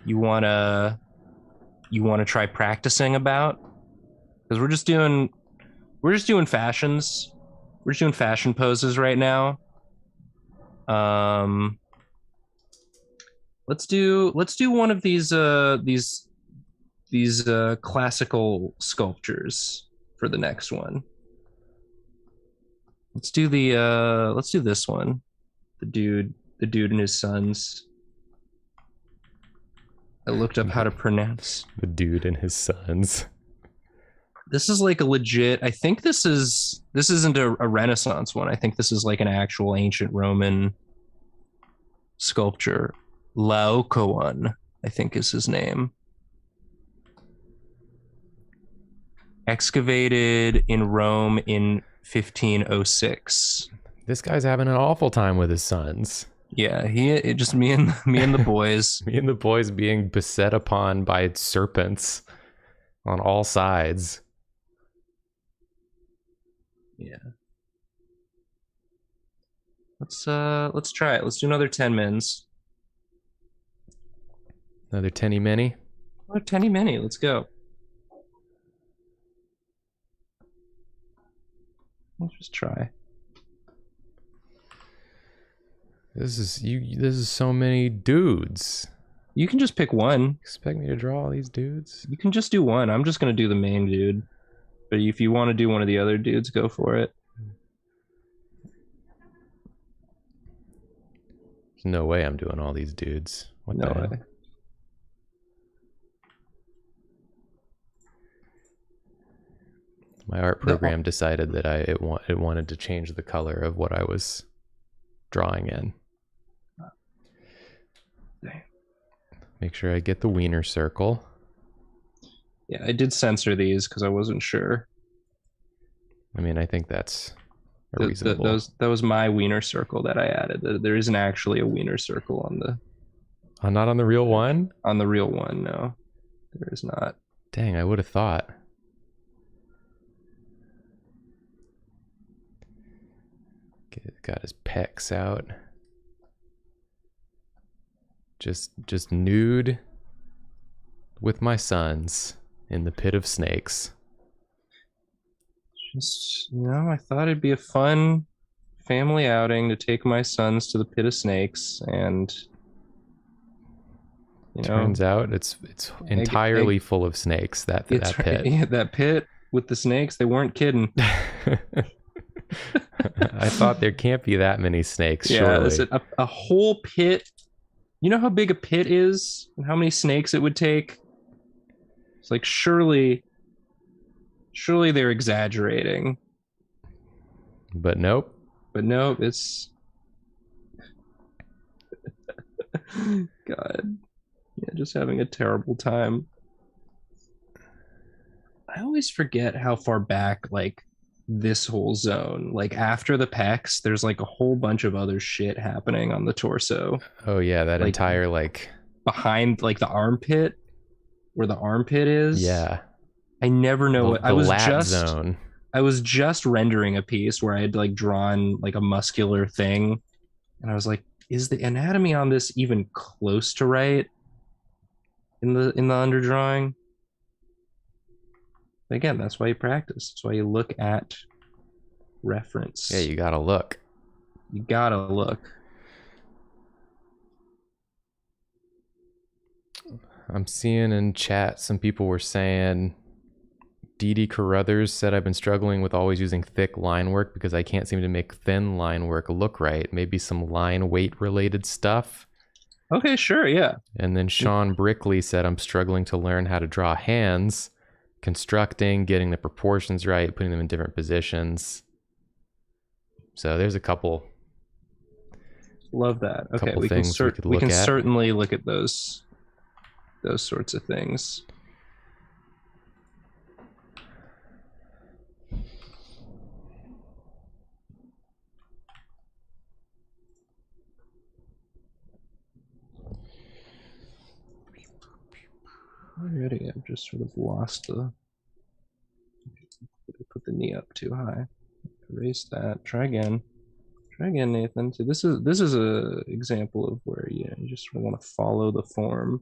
you wanna try practicing about? Because we're just doing fashions. We're just doing fashion poses right now. Let's do one of these classical sculptures for the next one. Let's do this one. The dude and his sons. I looked up how to pronounce. The dude and his sons. This is like a legit, I think this isn't a Renaissance one. I think this is like an actual ancient Roman sculpture. Laocoon, I think is his name. Excavated in Rome in 1506. This guy's having an awful time with his sons. Yeah, just me and the boys. Me and the boys being beset upon by serpents on all sides. Yeah. Let's try it. Let's do another 10 mins. Another tenny mini. Another tenny mini. Let's go. Let's just try. This is so many dudes. You can just pick one. Expect me to draw all these dudes? You can just do one. I'm just gonna do the main dude. But if you want to do one of the other dudes, go for it. There's no way I'm doing all these dudes. What No the hell? way. My art program decided that it wanted to change the color of what I was drawing in. Dang. Make sure I get the wiener circle. Yeah, I did censor these because I wasn't sure. I mean, I think that's reasonable. That was my wiener circle that I added. There isn't actually a wiener circle on the Not on the real one? on the real one. No, there is not. Dang, I would have thought. Got his pecs out. Just nude with my sons in the pit of snakes. Just, I thought it'd be a fun family outing to take my sons to the pit of snakes, and turns out it's entirely full of snakes. That pit. Yeah, that pit with the snakes. They weren't kidding. I thought there can't be that many snakes. Yeah, surely. listen, a whole pit. You know how big a pit is and how many snakes it would take? It's like surely they're exaggerating. But nope. It's God. Yeah, just having a terrible time. I always forget how far back like this whole zone, like after the pecs, there's like a whole bunch of other shit happening on the torso. Oh yeah, that like, entire like behind like the armpit, where the armpit is. Yeah. I never know what I was zone. I was just rendering a piece where I had like drawn like a muscular thing, and I was like, is the anatomy on this even close to right in the underdrawing? But again, that's why you practice. That's why you look at reference. Yeah, you gotta look. You gotta look. I'm seeing in chat some people were saying Dee Carruthers said I've been struggling with always using thick line work because I can't seem to make thin line work look right. Maybe some line weight related stuff. Okay, sure, yeah. And then Sean Brickley said I'm struggling to learn how to draw hands, constructing, getting the proportions right, putting them in different positions. So there's a couple Love that. Okay, Couple we can things we could we look can at. certainly look at those sorts of things. Already, I've just sort of lost the. Put the knee up too high. Erase that. Try again. Try again, Nathan. So this is a example of where you just sort of want to follow the form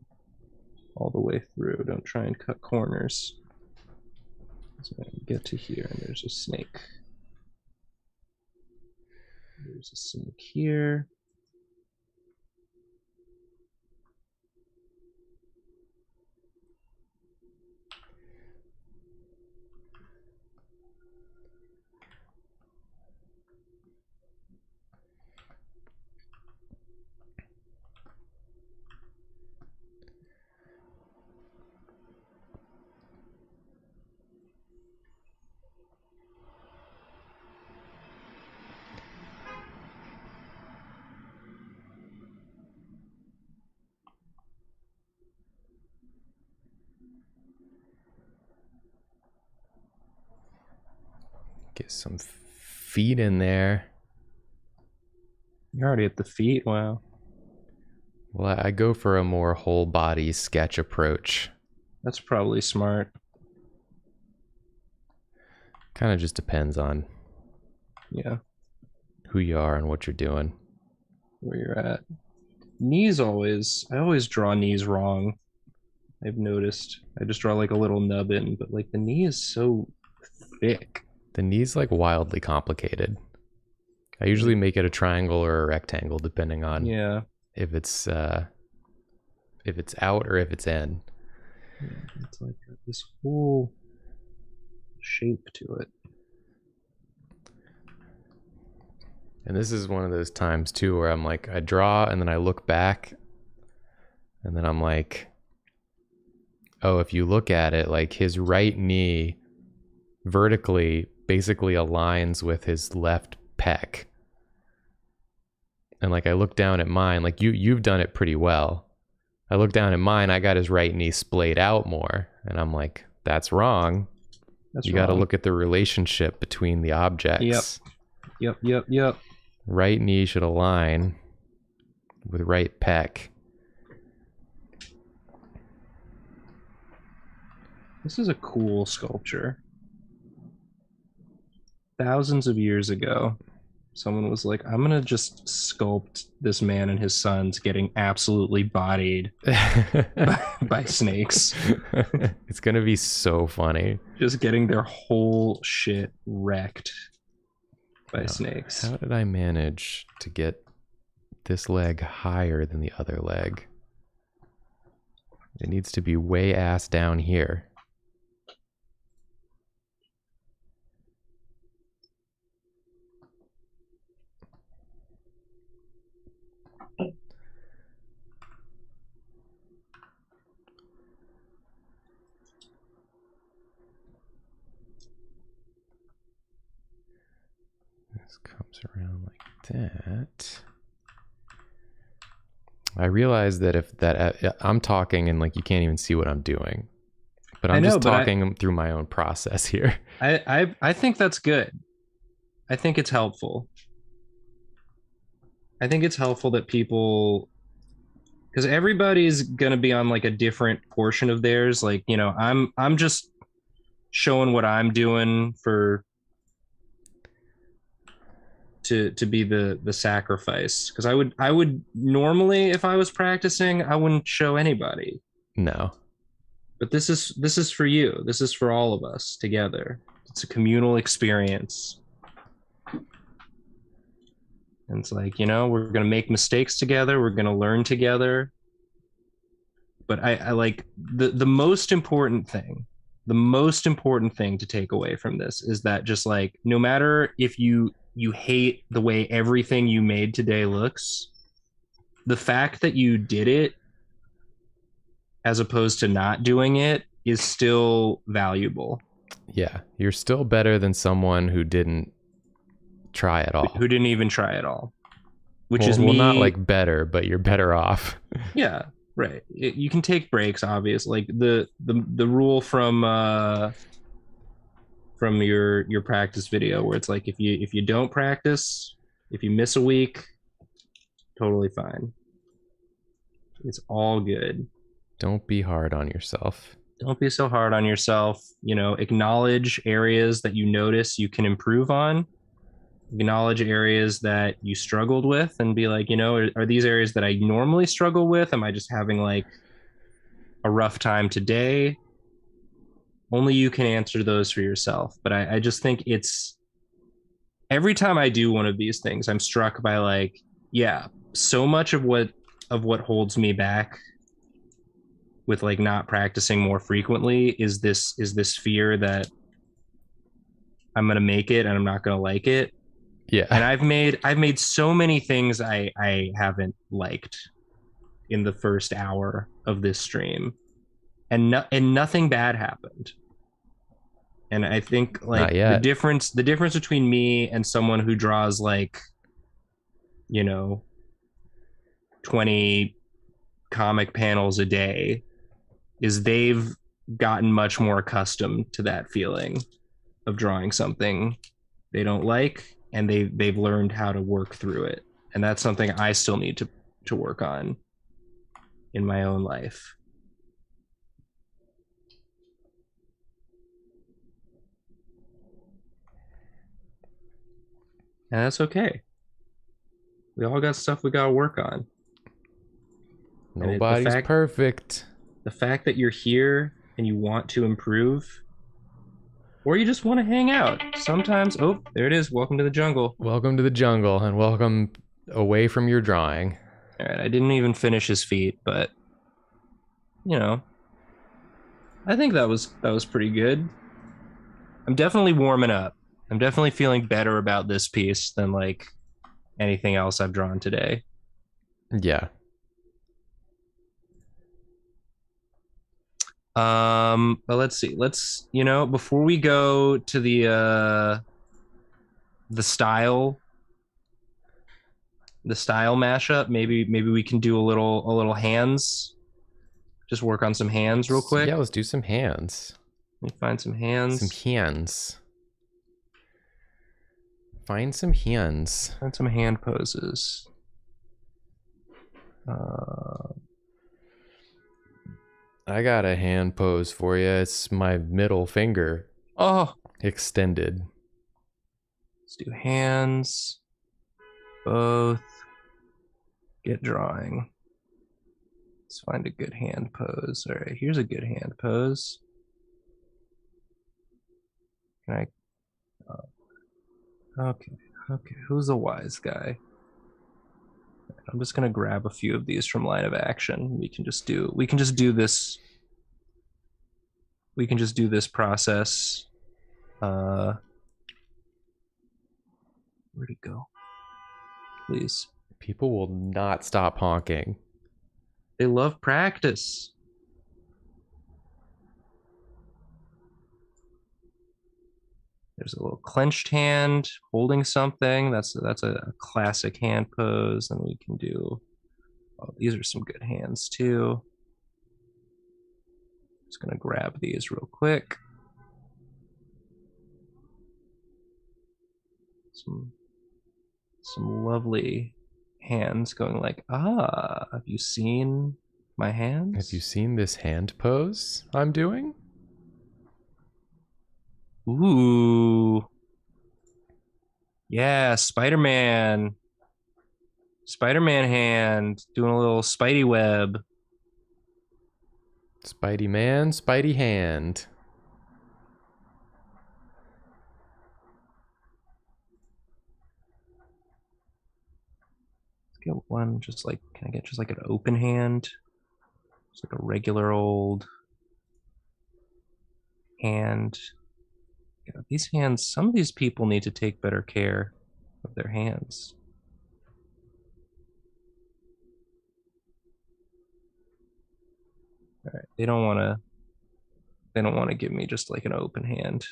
all the way through. Don't try and cut corners. So I get to here, and there's a snake. There's a snake here. Get some feet in there. You're already at the feet. Wow. Well, I go for a more whole body sketch approach. That's probably smart. Kind of just depends on Yeah. who you are and what you're doing. Where you're at. Knees always, I always draw knees wrong. I've noticed. I just draw like a little nubbin, but like the knee is so thick. The knee's like wildly complicated. I usually make it a triangle or a rectangle depending on Yeah. if it's out or if it's in. Yeah, it's like this whole shape to it. And this is one of those times too where I'm like, I draw and then I look back and then I'm like, oh, if you look at it, like his right knee vertically basically aligns with his left pec. And like I look down at mine, like you've done it pretty well. I look down at mine, I got his right knee splayed out more. And I'm like, that's wrong. You got to look at the relationship between the objects. Yep. Right knee should align with right pec. This is a cool sculpture. Thousands of years ago, someone was like, I'm going to just sculpt this man and his sons getting absolutely bodied by snakes. It's going to be so funny. Just getting their whole shit wrecked by snakes. How did I manage to get this leg higher than the other leg? It needs to be way ass down here. This comes around like that. I realize that if that I'm talking and like you can't even see what I'm doing, but I'm just talking through my own process here. I think that's good. I think it's helpful. I think it's helpful that people, because everybody's gonna be on like a different portion of theirs. Like, you know, I'm just showing what I'm doing for to be the sacrifice. Because I would normally, if I was practicing, I wouldn't show anybody. No. But this is for you. This is for all of us together. It's a communal experience. And it's like, you know, we're going to make mistakes together. We're going to learn together. But I like the most important thing to take away from this is that just like, no matter if you hate the way everything you made today looks, the fact that you did it as opposed to not doing it is still valuable. Yeah. You're still better than someone who didn't try at all. Who didn't even try at all. Which well, is me. Well, not like better, but you're better off. Yeah, right. You can take breaks, obviously. Like the rule from your practice video where it's like if you don't practice, if you miss a week, totally fine. It's all good. Don't be hard on yourself. Don't be so hard on yourself. You know, acknowledge areas that you notice you can improve on. Acknowledge areas that you struggled with and be like, you know, are these areas that I normally struggle with? Am I just having like a rough time today? Only you can answer those for yourself. But I just think it's every time I do one of these things, I'm struck by like, yeah, so much of what holds me back with like not practicing more frequently is this fear that I'm gonna make it and I'm not gonna like it. Yeah. And I've made so many things I haven't liked in the first hour of this stream. And nothing bad happened. And I think like the difference between me and someone who draws like, you know, 20 comic panels a day is they've gotten much more accustomed to that feeling of drawing something they don't like, and they've learned how to work through it. And that's something I still need to work on in my own life. And that's okay. We all got stuff we gotta work on. Nobody's perfect. The fact that you're here and you want to improve, or you just want to hang out. Sometimes, oh, there it is. Welcome to the jungle. Welcome to the jungle, and welcome away from your drawing. All right, I didn't even finish his feet, but you know, I think that was pretty good. I'm definitely warming up. I'm definitely feeling better about this piece than like anything else I've drawn today. Yeah. But let's see. Let's, you know, before we go to the style mashup, maybe we can do a little hands. Just work on some hands real quick. Yeah, let's do some hands. Let me find some hands. Some hands. Find some hands. Find some hand poses. I got a hand pose for you. It's my middle finger. Oh, extended. Let's do hands. Both. Get drawing. Let's find a good hand pose. All right, here's a good hand pose. Can I? Okay. Who's the wise guy? I'm just gonna grab a few of these from line of action. We can just do this. We can just do this process. Where'd it go? Please. People will not stop honking. They love practice. There's a little clenched hand holding something. That's a classic hand pose. And we can do, oh, these are some good hands too. Just gonna grab these real quick. Some lovely hands going like, ah, have you seen my hands? Have you seen this hand pose I'm doing? Ooh. Yeah, Spider-Man. Spider-Man hand, doing a little Spidey web. Spidey man, Spidey hand. Let's get one just like, can I get just like an open hand? Just like a regular old hand. Yeah, these hands, some of these people need to take better care of their hands. All right, they don't want to give me just like an open hand.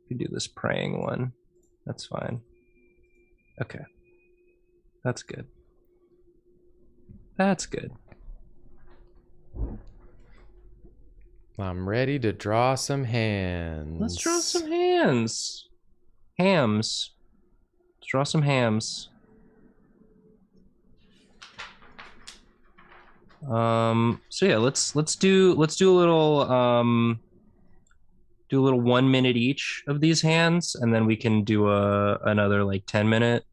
You do this praying one. That's fine. Okay. That's good. That's good. I'm ready to draw some hands. Let's draw some hands. Hams. Let's draw some hams. So yeah, let's do a little 1 minute each of these hands, and then we can do another like 10-minute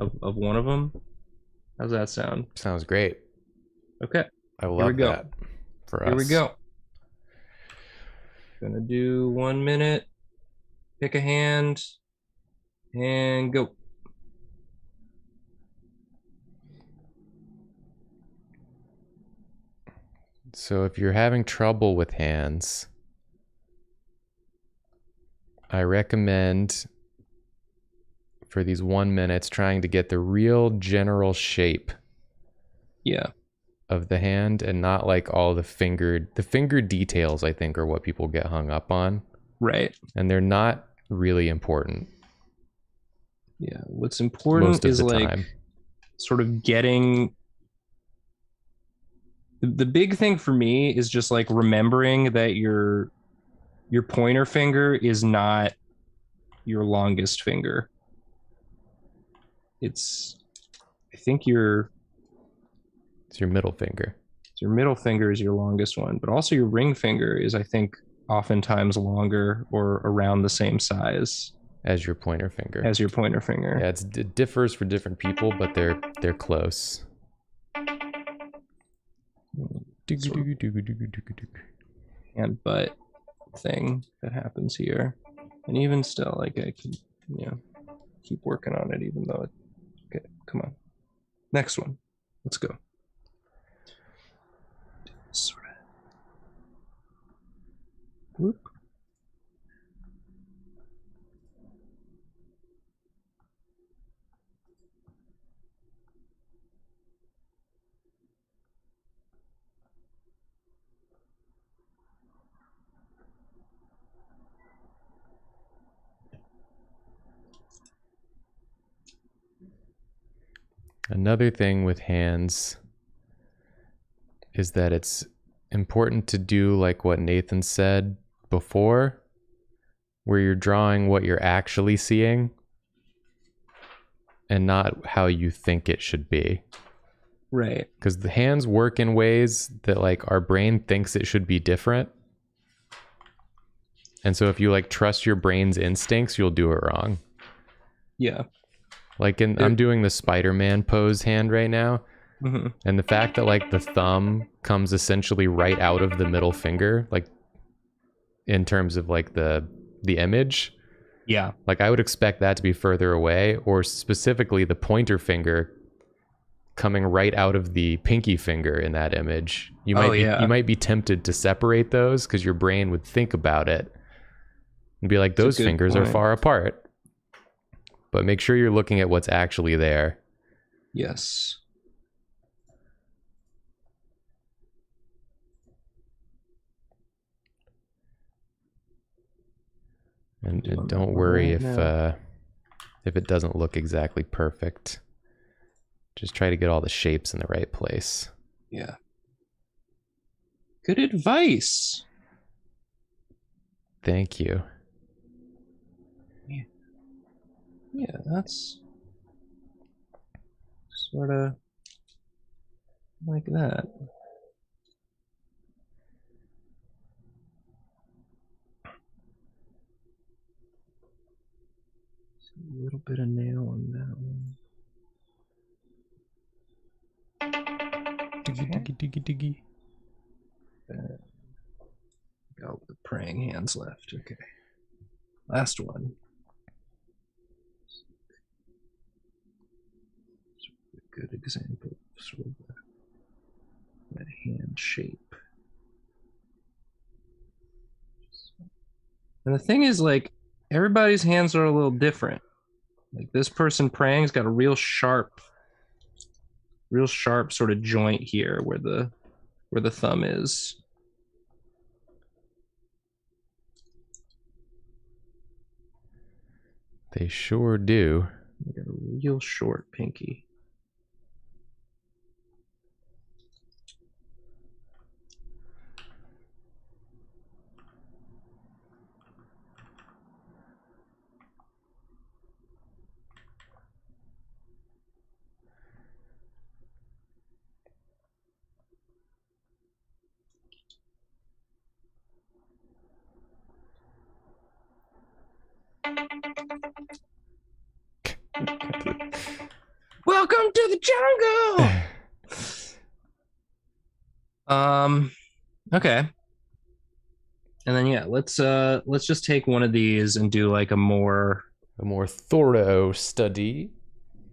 of one of them. How's that sound? Sounds great. Okay. I love that for us. Here we go. Gonna do 1 minute, pick a hand, and go. So if you're having trouble with hands, I recommend for these 1 minutes trying to get the real general shape of the hand and not like all the finger details, I think, are what people get hung up on. Right. And they're not really important. Yeah. What's important is like sort of getting the big thing for me is just like remembering that your pointer finger is not your longest finger. It's your middle finger. Your middle finger is your longest one, but also your ring finger is, I think, oftentimes longer or around the same size as your pointer finger. Yeah, it differs for different people, but they're close. And butt thing that happens here, and even still, like I could, keep working on it, even though okay, come on, next one, let's go. Sort of. Whoop. Another thing with hands is that it's important to do like what Nathan said before, where you're drawing what you're actually seeing and not how you think it should be. Right. Because the hands work in ways that like our brain thinks it should be different. And so if you like trust your brain's instincts, you'll do it wrong. Yeah. Like I'm doing the Spider-Man pose hand right now. Mm-hmm. And the fact that like the thumb comes essentially right out of the middle finger, like in terms of like the image. Yeah. Like I would expect that to be further away, or specifically the pointer finger coming right out of the pinky finger in that image. You might be tempted to separate those because your brain would think about it and be like, those fingers are far apart. But make sure you're looking at what's actually there. Yes. And don't worry if it doesn't look exactly perfect. Just try to get all the shapes in the right place. Yeah. Good advice. Thank you. Yeah, that's sort of like that. A little bit of nail on that one. Diggy. Got the praying hands left. Okay. Last one. Good example of sort of that hand shape. And the thing is, like, everybody's hands are a little different. Like this person praying's got a real sharp sort of joint here where the thumb is. They sure do. I got a real short pinky. Welcome to the jungle. Okay. And then yeah, let's just take one of these and do like a more thorough study.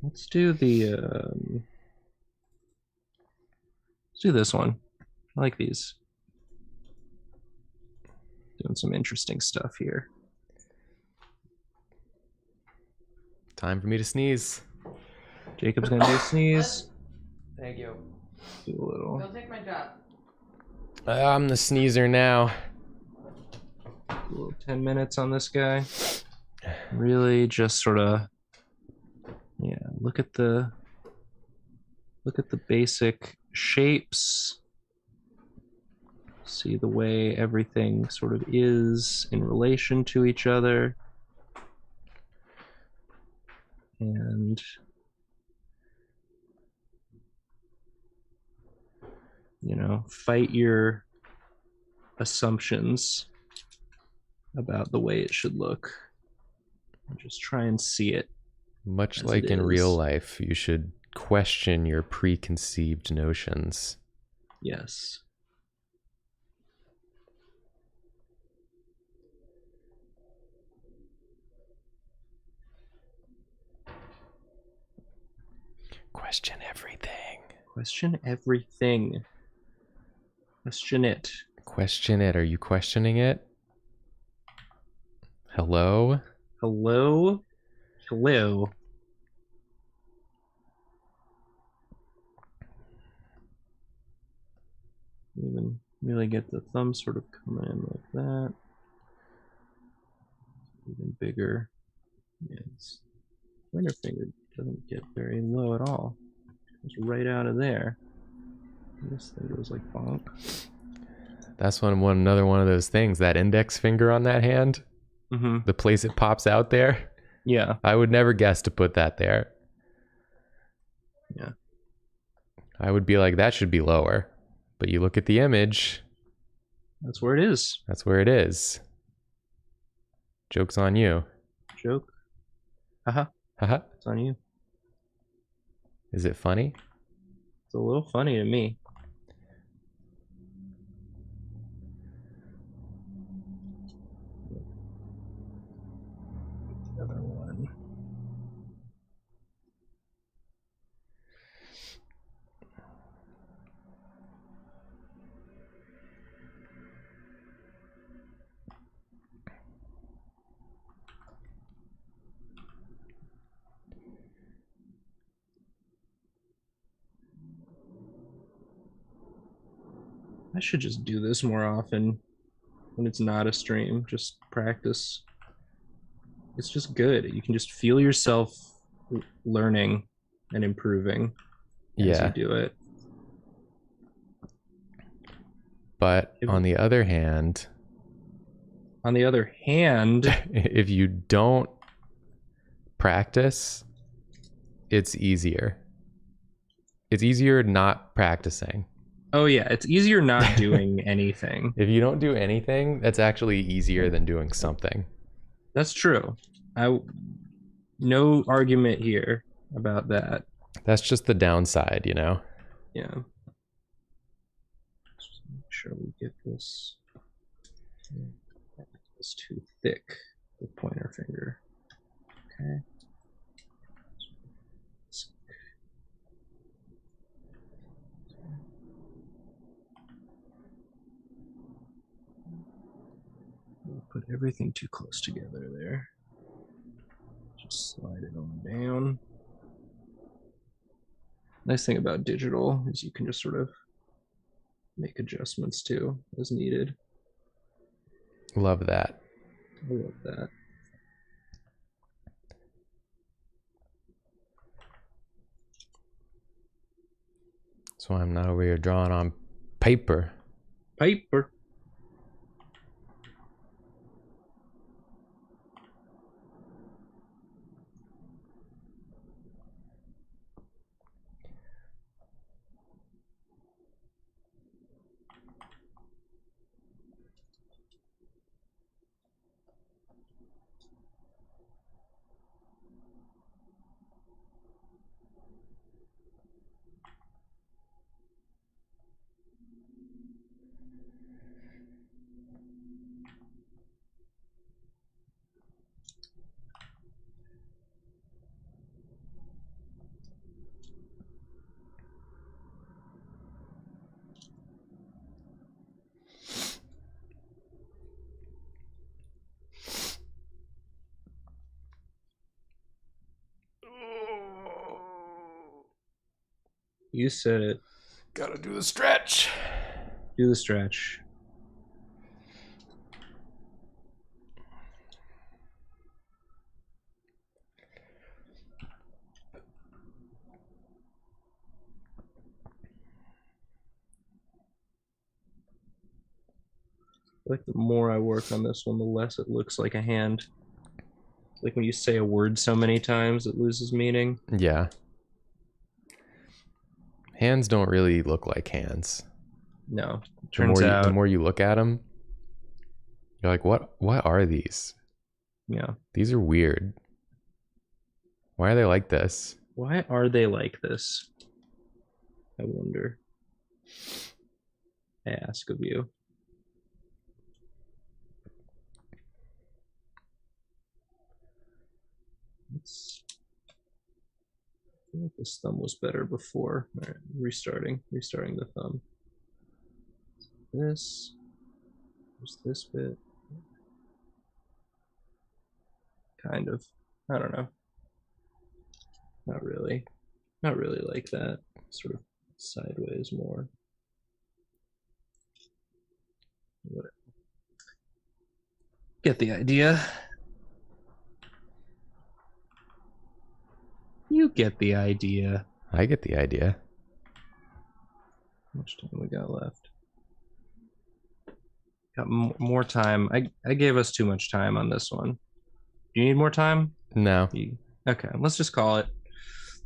Let's do the let's do this one. I like these. Doing some interesting stuff here. Time for me to sneeze. Jacob's gonna do a sneeze. Thank you. Do a little. Don't take my job. I'm the sneezer now. Do a little 10 minutes on this guy. Really just sort of, yeah, look at the basic shapes. See the way everything sort of is in relation to each other. And you know, fight your assumptions about the way it should look. Just try and see it. Much like in real life, you should question your preconceived notions. Yes. Question everything. Question everything. Question it. Question it. Are you questioning it? Hello? Hello? Hello? Even really get the thumb sort of coming in like that. Even bigger. Yeah, it's pointer finger doesn't get very low at all. It's right out of there. This thing goes like bonk. That's another one of those things. That index finger on that hand, the place it pops out there. Yeah. I would never guess to put that there. Yeah. I would be like, that should be lower. But you look at the image. That's where it is. That's where it is. Joke's on you. Joke. Haha. Haha. It's on you. Is it funny? It's a little funny to me. The other one. I should just do this more often when it's not a stream. Just practice. It's just good. You can just feel yourself learning and improving as you do it. But on the other hand, if you don't practice, it's easier. It's easier not practicing. Oh yeah, it's easier not doing anything. If you don't do anything, that's actually easier than doing something. That's true. No argument here about that. That's just the downside, you know? Yeah. Just make sure we get this. It's too thick, the pointer finger. Okay. Put everything too close together there. Just slide it on down. Nice thing about digital is you can just sort of make adjustments too as needed. Love that. I love that. That's why I'm not over here drawing on paper. Paper. You said it. Gotta do the stretch. Do the stretch. Like the more I work on this one, the less it looks like a hand. Like when you say a word so many times, it loses meaning. Yeah. Hands don't really look like hands. No, turns the out. more you look at them, you're like, what are these? Yeah. These are weird. Why are they like this? Why are they like this? I wonder. I ask of you. I feel like this thumb was better before. All right, restarting the thumb. This, just this bit. Kind of. I don't know. Not really like that. Sort of sideways more. Whatever. Get the idea. You get the idea. I get the idea. How much time we got left? Got more time. I gave us too much time on this one. Do you need more time? No. Okay, let's just call it.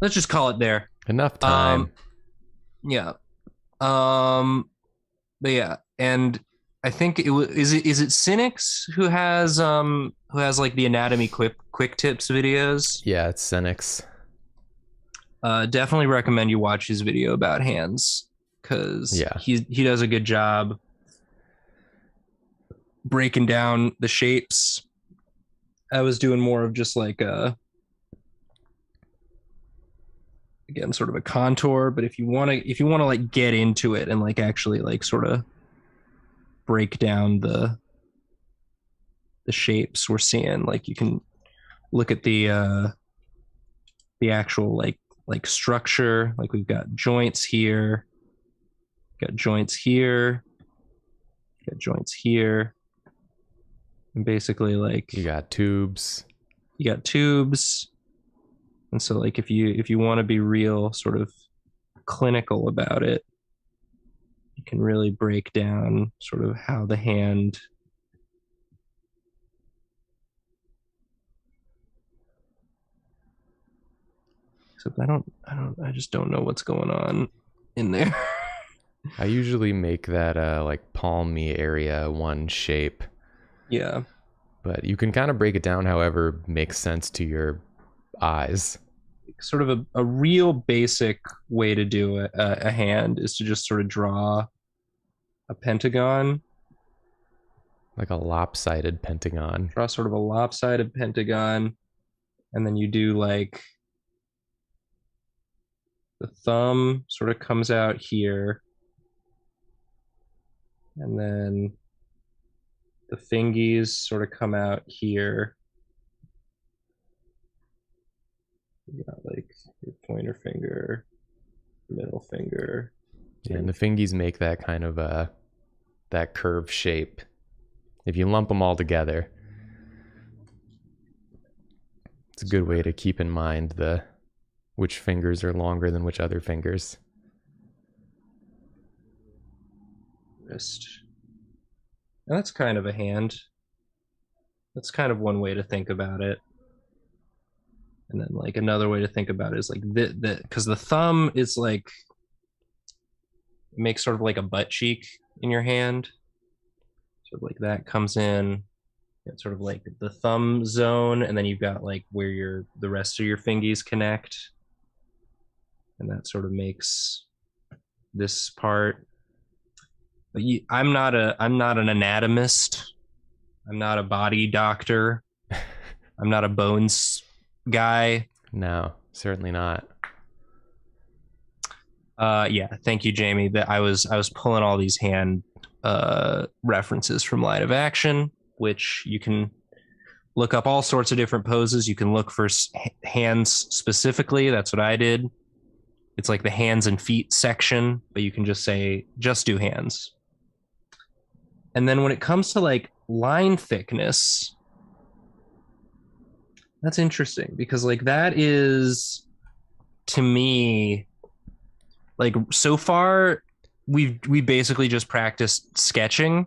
Let's just call it there. Enough time. Yeah. But yeah, and I think is it Cynics who has like the anatomy quick tips videos? Yeah, it's Cynics. Definitely recommend you watch his video about hands, because he does a good job breaking down the shapes. I was doing more of just like again, sort of a contour, but if you want to like get into it and like actually like sort of break down the shapes we're seeing, like you can look at the actual like structure. Like we've got joints here, got joints here, got joints here, and basically like you got tubes. And so like if you want to be real sort of clinical about it, you can really break down sort of how the hand except I just don't know what's going on in there. I usually make that like palmy area one shape. Yeah. But you can kind of break it down however makes sense to your eyes. Sort of a real basic way to do a hand is to just sort of draw a pentagon. Like a lopsided pentagon. Draw sort of a lopsided pentagon, and then you do like the thumb sort of comes out here, and then the fingies sort of come out here. You got like your pointer finger, middle finger. Yeah, and the fingies make that kind of that curve shape. If you lump them all together, it's a good way to keep in mind which fingers are longer than which other fingers. wrist. And that's kind of a hand. That's kind of one way to think about it. And then like another way to think about it is like because the thumb is like makes sort of like a butt cheek in your hand. So like that comes in. It's sort of like the thumb zone, and then you've got like where the rest of your fingies connect, and that sort of makes this part. But I'm not an anatomist. I'm not a body doctor. I'm not a bones guy. No, certainly not. Yeah, thank you, Jamie. That I was pulling all these hand references from Light of Action, which you can look up all sorts of different poses. You can look for hands specifically. That's what I did. It's like the hands and feet section, but you can just do hands. And then when it comes to like line thickness, that's interesting because like that is, to me, like so far we basically just practiced sketching.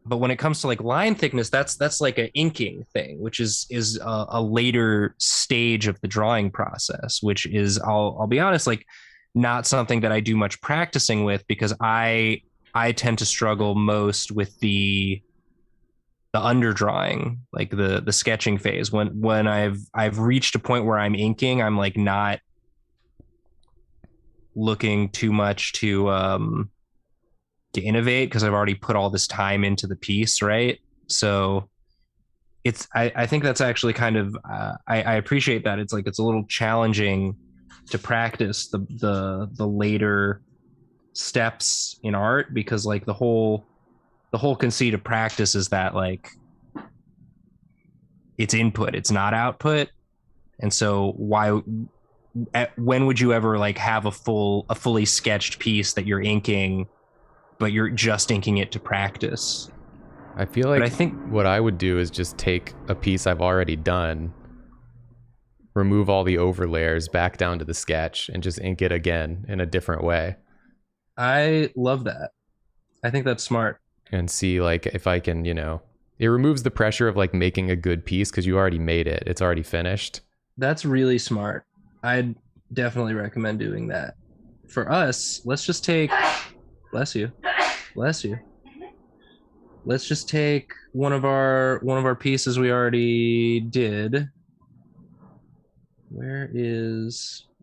But when it comes to like line thickness, that's like an inking thing, which is a later stage of the drawing process, which is I'll be honest, like not something that I do much practicing with because I tend to struggle most with the underdrawing, like the sketching phase. When I've reached a point where I'm inking, I'm like not looking too much to innovate because I've already put all this time into the piece, right? So I think that's actually kind of I appreciate that. It's like it's a little challenging to practice the later steps in art because like the whole conceit of practice is that like it's input, it's not output. And so when would you ever like have a fully sketched piece that you're inking, but you're just inking it to practice? I feel like I think what I would do is just take a piece I've already done, remove all the overlayers back down to the sketch, and just ink it again in a different way. I love that. I think that's smart. And see like if I can, it removes the pressure of like making a good piece because you already made it. It's already finished. That's really smart. I'd definitely recommend doing that. For us, let's just take, bless you. Let's just take one of our pieces we already did. I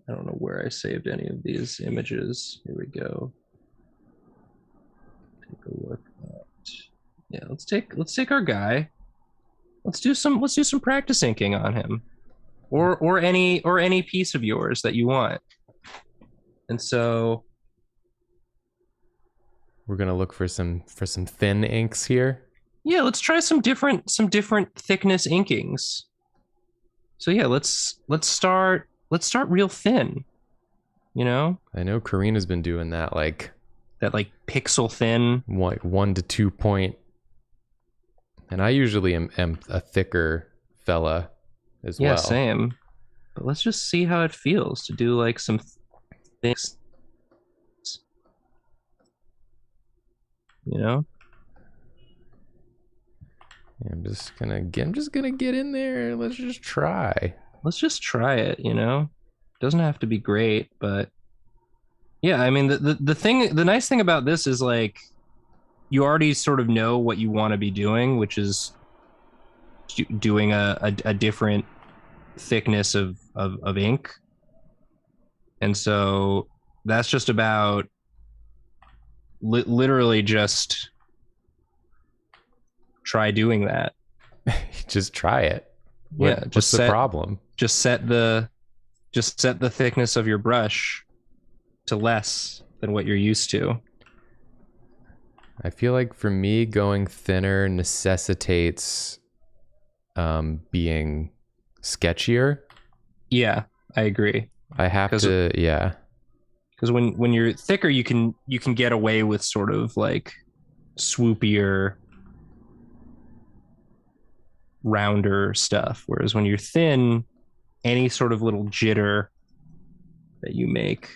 don't know where I saved any of these images. Here we go. Take a look at, yeah, let's take our guy. Let's do some practice inking on him. Or any piece of yours that you want. And so we're gonna look for some thin inks here. Yeah, let's try some different thickness inkings. So yeah, let's start real thin. I know Karina's been doing that like pixel thin, like 1 to 2 point. And I usually am a thicker fella as well. Yeah, same. But let's just see how it feels to do like some things. I'm just gonna get in there. Let's just try. Let's just try it. Doesn't have to be great, but yeah, I mean the nice thing about this is like you already sort of know what you want to be doing, which is doing a different thickness of ink. And so that's just about literally just try doing that. Just try it. What's the problem? Just set the thickness of your brush to less than what you're used to. I feel like for me, going thinner necessitates being sketchier. Yeah, I agree. I have to, yeah. Because when you're thicker, you can get away with sort of like swoopier, rounder stuff. Whereas when you're thin, any sort of little jitter that you make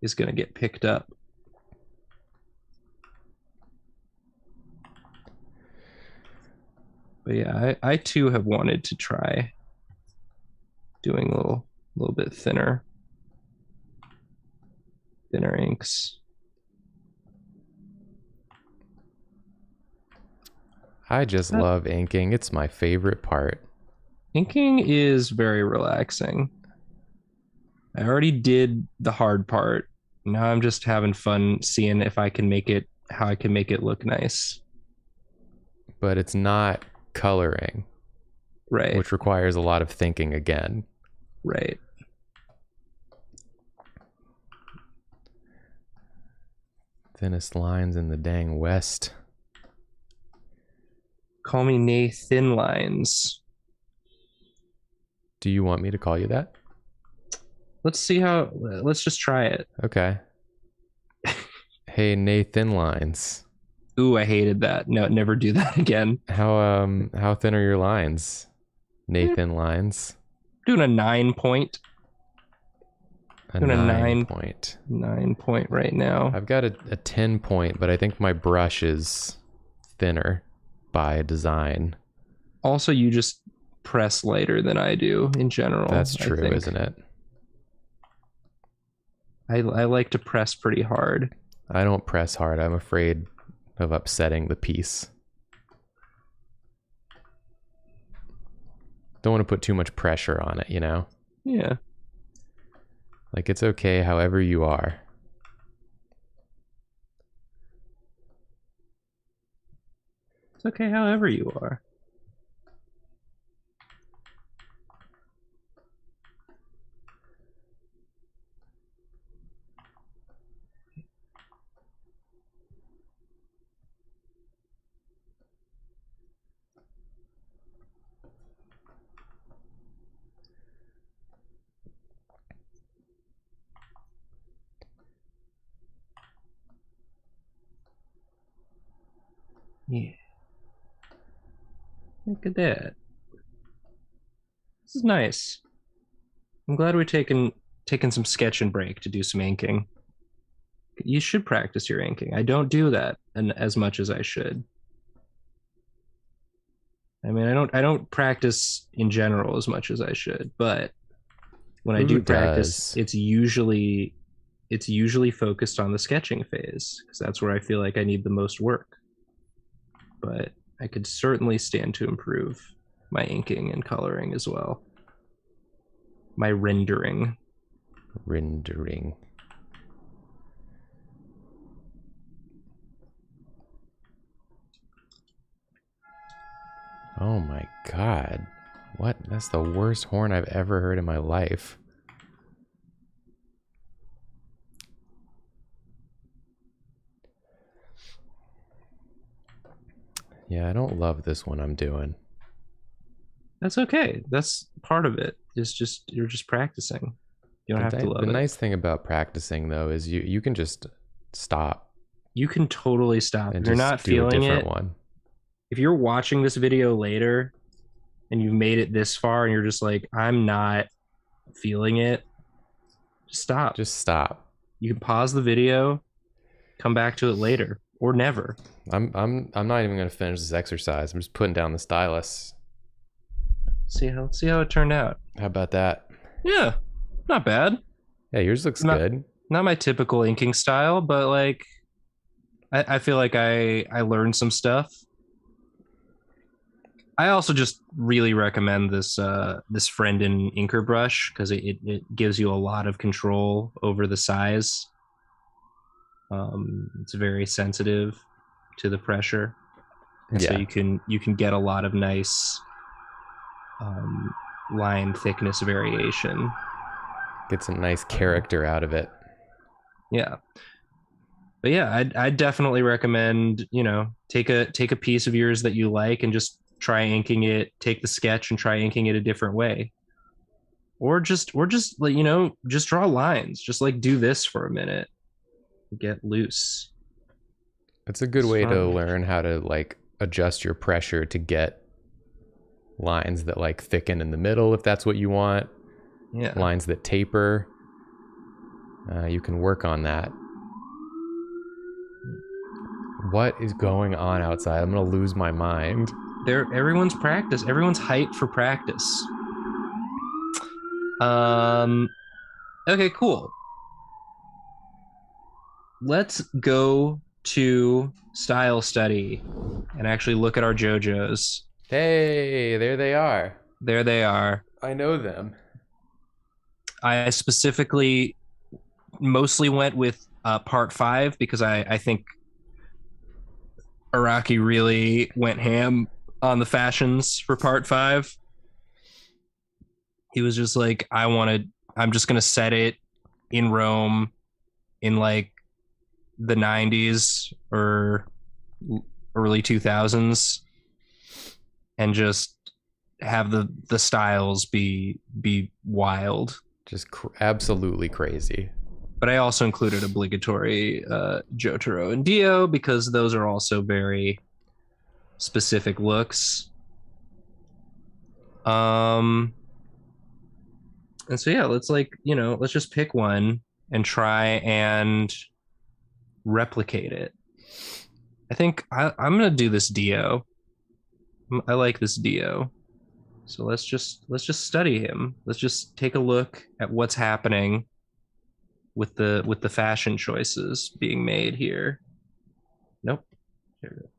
is going to get picked up. But yeah, I too have wanted to try doing a little bit thinner inks. I just love inking. It's my favorite part. Inking is very relaxing. I already did the hard part. Now I'm just having fun seeing if I can make it, how I can make it look nice. But it's not coloring, Right. which requires a lot of thinking again. Right. Thinnest lines in the dang West. Call me Nay Thin Lines. Do you want me to call you that? Let's just try it. Okay. Hey, Nathan Lines. Ooh, I hated that. No, never do that again. How thin are your lines? Nathan Lines. Doing a 9 point. Doing a 9 point. 9 point right now. I've got a 10 point, but I think my brush is thinner by design. Also, you just press lighter than I do in general. That's true, isn't it? I like to press pretty hard. I don't press hard. I'm afraid of upsetting the piece. Don't want to put too much pressure on it, you know? Yeah. Like, it's okay however you are. It's okay however you are. Yeah. Look at that. This is nice. I'm glad we're taking some sketch and break to do some inking. You should practice your inking. I don't do that as much as I should. I mean, I don't practice in general as much as I should, but when I do practice, it's usually focused on the sketching phase because that's where I feel like I need the most work. But I could certainly stand to improve my inking and coloring as well. My rendering. Oh my god. What? That's the worst horn I've ever heard in my life. Yeah, I don't love this one I'm doing. That's okay. That's part of it. You're just practicing. You don't have to love it. The nice thing about practicing though is you can just stop. You can totally stop. And if you're not feeling it. One. If you're watching this video later and you've made it this far and you're just like, I'm not feeling it, just stop. Just stop. You can pause the video, come back to it later, or never. I'm not even gonna finish this exercise. I'm just putting down the stylus. See how it turned out. How about that? Yeah, not bad. Yeah, yours looks good. Not my typical inking style, but like I feel like I learned some stuff. I also just really recommend this Friendin inker brush because it gives you a lot of control over the size. It's very sensitive to the pressure, and so you can get a lot of nice line thickness variation. Get some nice character out of it. Yeah. But yeah, I'd definitely recommend, take a piece of yours that you like and just try inking it, take the sketch and try inking it a different way. Or just like, just draw lines. Just like do this for a minute. Get loose. It's a good way to learn how to like adjust your pressure to get lines that like thicken in the middle if that's what you want. Yeah. Lines that taper. You can work on that. What is going on outside? I'm gonna lose my mind. everyone's practice. Everyone's hyped for practice. Okay, cool. Let's go to style study and actually look at our JoJos. Hey, there they are. There they are. I know them. I specifically mostly went with part 5 because I think Araki really went ham on the fashions for part 5. He was just like, I'm just going to set it in Rome in like the 90s or early 2000s and just have the styles be wild. Just absolutely crazy. But I also included obligatory Jotaro and Dio because those are also very specific looks. And so yeah, let's let's just pick one and try and replicate it. I think I'm gonna do this Dio. I like this Dio. So let's just study him. Let's just take a look at what's happening with the fashion choices being made here. Nope. Here we go.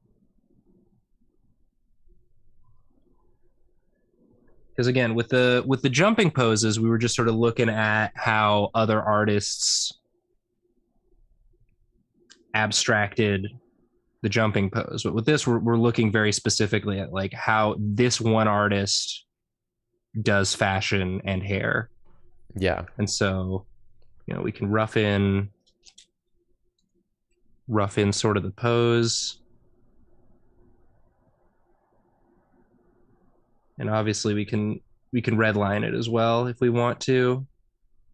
Because again, with the jumping poses, we were just sort of looking at how other artists abstracted the jumping pose. But with this, we're looking very specifically at like how this one artist does fashion and hair. Yeah. And so, we can rough in sort of the pose. And obviously we can redline it as well if we want to.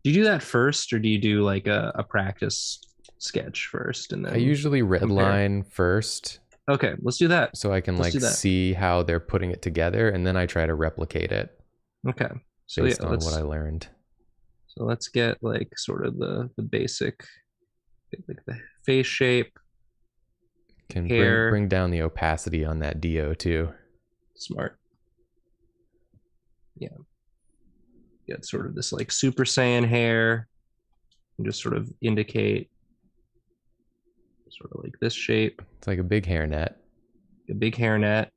Do you do that first, or do you do like a practice sketch first and then I usually redline first. Okay, let's do that. So I can see how they're putting it together, and then I try to replicate it. Okay. So based on what I learned. So let's get like sort of the basic, like the face shape. Can hair. Bring down the opacity on that Dio too. Smart. Yeah. Get sort of this like Super Saiyan hair and just sort of indicate sort of like this shape. It's like a big hairnet. A big hairnet.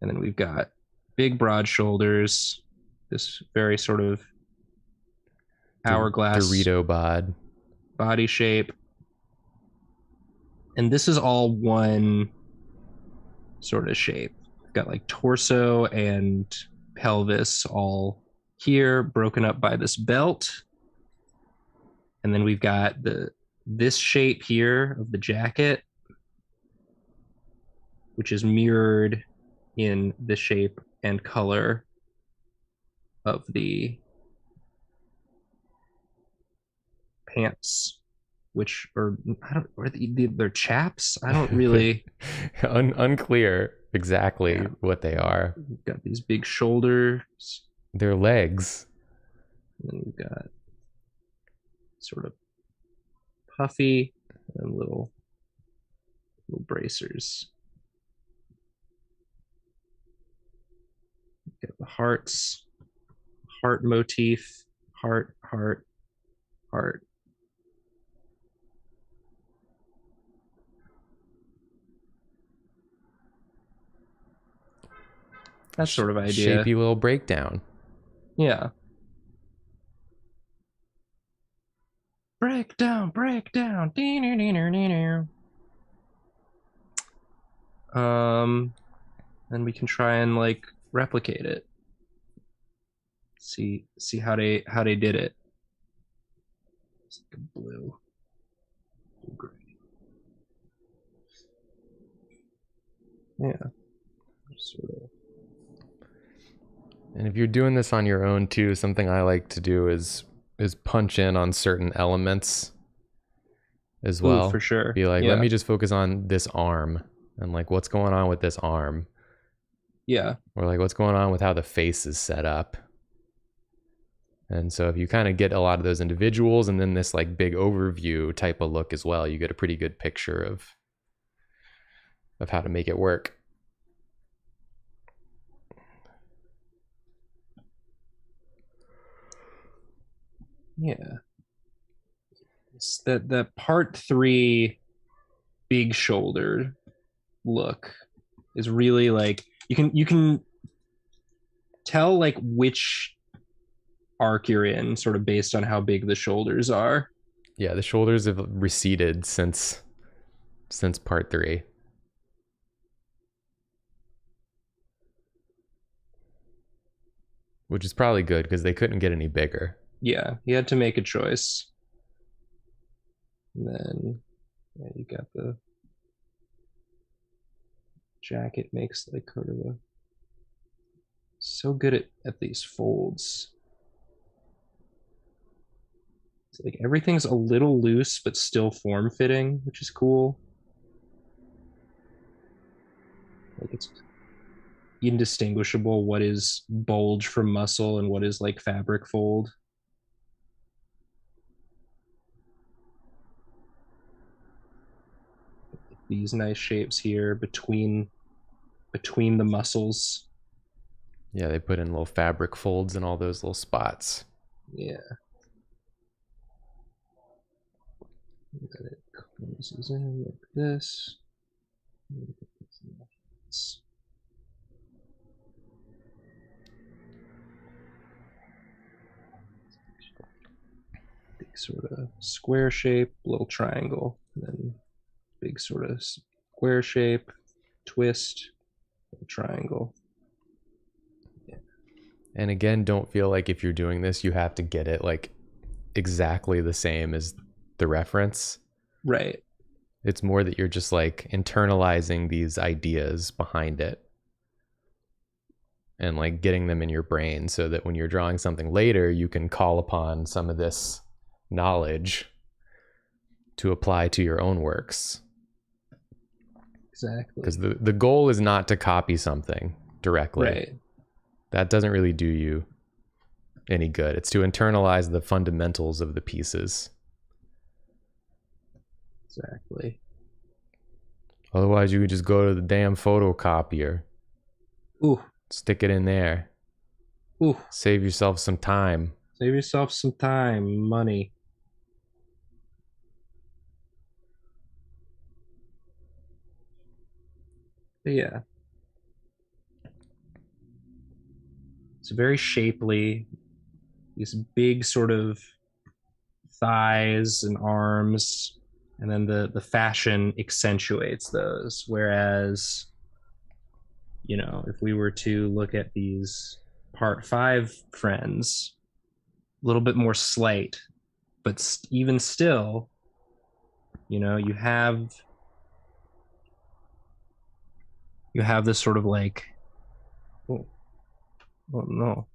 And then we've got big broad shoulders. This very sort of hourglass Dorito body shape. And this is all one sort of shape. We've got like torso and pelvis all here, broken up by this belt. And then we've got this shape here of the jacket, which is mirrored in the shape and color of the pants, which are they're chaps. I don't really unclear exactly what they are. We've got these big shoulders. They're legs. And then we've got sort of puffy and little bracers. We've got the heart motif, heart. That sort of idea. Shapey little breakdown. Yeah. Breakdown. Then we can try and like replicate it. See how they did it. It's like a blue gray. Yeah. Sort of. And if you're doing this on your own too, something I like to do is punch in on certain elements as well. Ooh, for sure. Be like, let me just focus on this arm and like what's going on with this arm. Yeah. Or like what's going on with how the face is set up. And so if you kind of get a lot of those individuals and then this like big overview type of look as well, you get a pretty good picture of how to make it work. Yeah. It's that part 3 big shoulder look is really like you can tell like which arc you're in sort of based on how big the shoulders are. Yeah, the shoulders have receded since part 3. Which is probably good because they couldn't get any bigger. Yeah, he had to make a choice. And then yeah, you got the jacket makes like kind of a so good at these folds. It's like everything's a little loose but still form fitting, which is cool. Like it's indistinguishable what is bulge from muscle and what is like fabric fold. These nice shapes here between the muscles. Yeah, they put in little fabric folds in all those little spots. Yeah. And then it closes in like this. Big sort of square shape, little triangle, and then big sort of square shape, twist, triangle. And again, don't feel like if you're doing this, you have to get it like exactly the same as the reference. Right. It's more that you're just like internalizing these ideas behind it and like getting them in your brain so that when you're drawing something later, you can call upon some of this knowledge to apply to your own works. Exactly. Because the goal is not to copy something directly. Right. That doesn't really do you any good. It's to internalize the fundamentals of the pieces. Exactly. Otherwise, you could just go to the damn photocopier. Ooh. Stick it in there. Ooh. Save yourself some time. Save yourself some time, money. But yeah. It's very shapely. These big sort of thighs and arms, and then the fashion accentuates those. Whereas, you know, if we were to look at these part 5 friends, a little bit more slight, but even still, you know, you have this sort of like, oh no.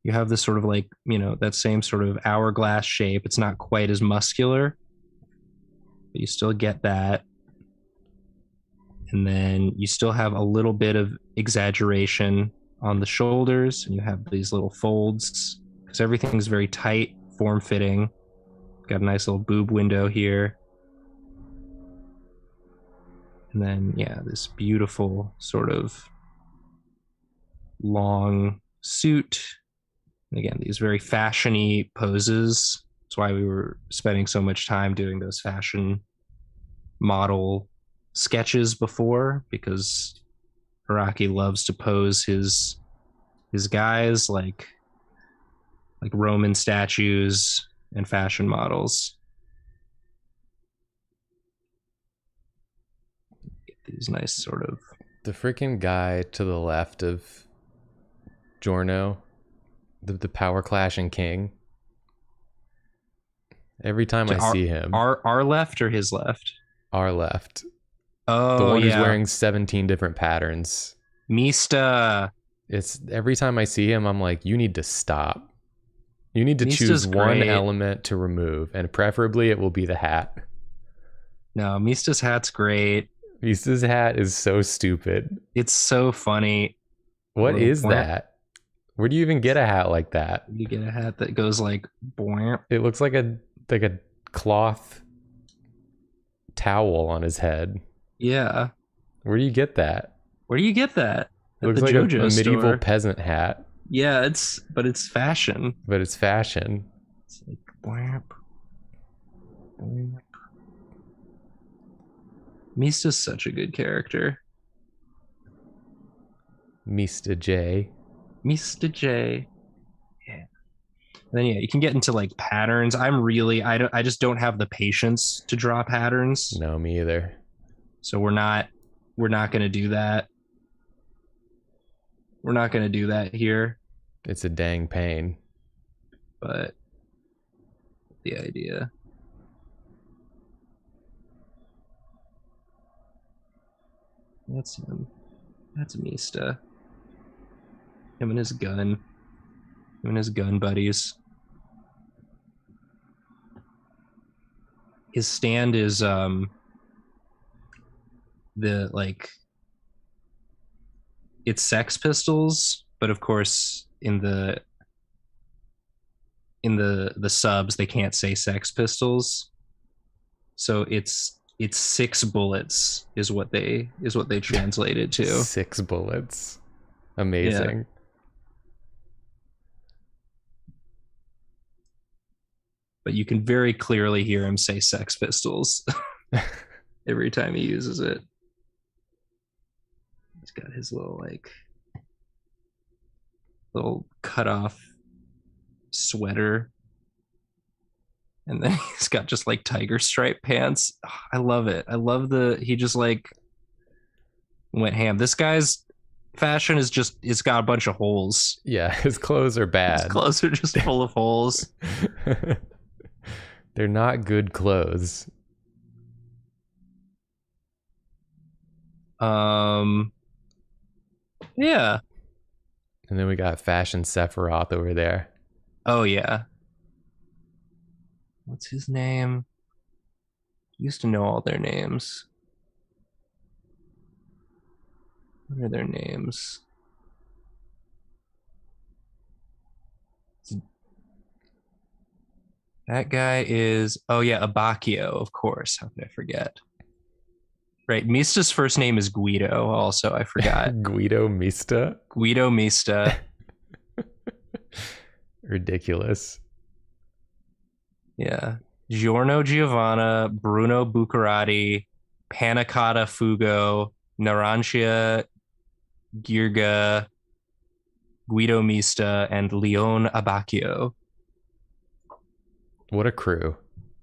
You have this sort of like, you know, that same sort of hourglass shape. It's not quite as muscular, but you still get that. And then you still have a little bit of exaggeration on the shoulders, and you have these little folds because everything's very tight, form-fitting. Got a nice little boob window here. And then, yeah, this beautiful sort of long suit. And again, these very fashion-y poses. That's why we were spending so much time doing those fashion model sketches before, because Araki loves to pose his guys like Roman statues and fashion models. Get these nice sort of... The freaking guy to the left of Giorno, the power clashing king. Every time I see him. Our left or his left? Our left. Oh, the one yeah. who's wearing 17 different patterns. Mista. It's every time I see him, I'm like, you need to stop. You need to Mista's choose one great. element to remove, and preferably it will be the hat. No, Mista's hat's great. Mista's hat is so stupid. It's so funny. What is that? Where do you even get a hat like that? You get a hat that goes like boing. It looks like a cloth towel on his head. Yeah. Where do you get that? Where do you get that? It looks like JoJo a medieval store. peasant hat. Yeah, but it's fashion. But it's fashion. It's like blamp. Blamp. Mista's such a good character. Mista J. Mista J. Yeah. And then you can get into like patterns. I just don't have the patience to draw patterns. No, me either. So we're not gonna do that. We're not gonna do that here. It's a dang pain. But the idea. That's him. That's Mista. Him and his gun. Him and his gun buddies. His stand is it's Sex Pistols, but of course in the subs they can't say Sex Pistols. So it's 6 bullets is what they translate it to. 6 bullets. Amazing. Yeah. But you can very clearly hear him say Sex Pistols every time he uses it. He's got his little cut off sweater. And then he's got just like tiger stripe pants. Oh, I love it. I love he just like went ham. This guy's fashion it's got a bunch of holes. Yeah, his clothes are bad. His clothes are just full of holes. They're not good clothes. Yeah. And then we got Fashion Sephiroth over there. Oh yeah. What's his name? Used to know all their names. What are their names? That guy is, oh yeah, Abacchio, of course. How could I forget? Right, Mista's first name is Guido, also, I forgot. Guido Mista? Guido Mista. Ridiculous. Yeah. Giorno Giovanna, Bruno Buccarati, Panicotta Fugo, Narancia Girga, Guido Mista, and Leon Abacchio. What a crew.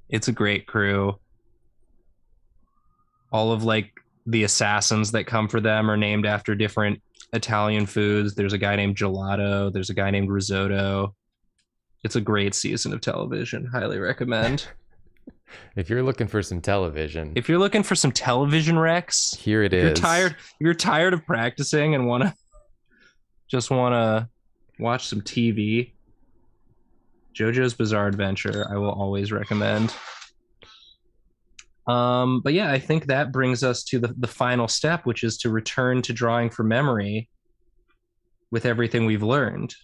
It's a great crew. All of like the assassins that come for them are named after different Italian foods. There's a guy named Gelato. There's a guy named Risotto. It's a great season of television. Highly recommend. If you're looking for some television. If you're looking for some television recs, here it is. You're tired of practicing and want to watch some TV. JoJo's Bizarre Adventure, I will always recommend. But yeah, I think that brings us to the final step, which is to return to drawing from memory with everything we've learned.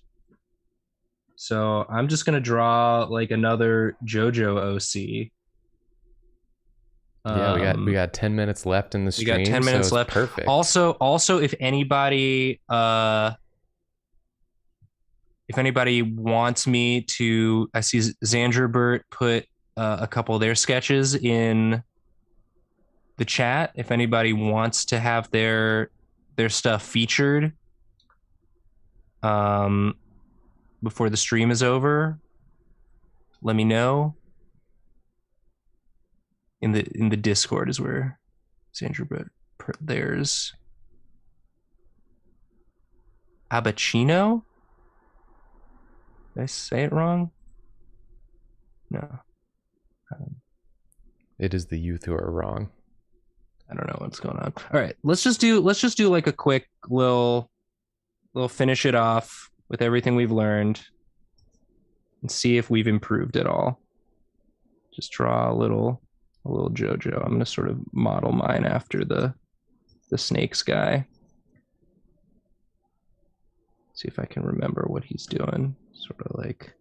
So I'm just gonna draw like another JoJo OC. Yeah, we got 10 minutes left in the stream. We got 10 minutes so left. Perfect. Also, if anybody wants me to, I see Xanderbert put a couple of their sketches in the chat. If anybody wants to have their stuff featured before the stream is over, let me know. In the Discord is where Xanderbert put theirs. Abacino? Did I say it wrong? No. It is the youth who are wrong. I don't know what's going on. All right, let's just do like a quick little finish it off with everything we've learned and see if we've improved at all. Just draw a little JoJo. I'm gonna sort of model mine after the snakes guy. See if I can remember what he's doing. Sort of like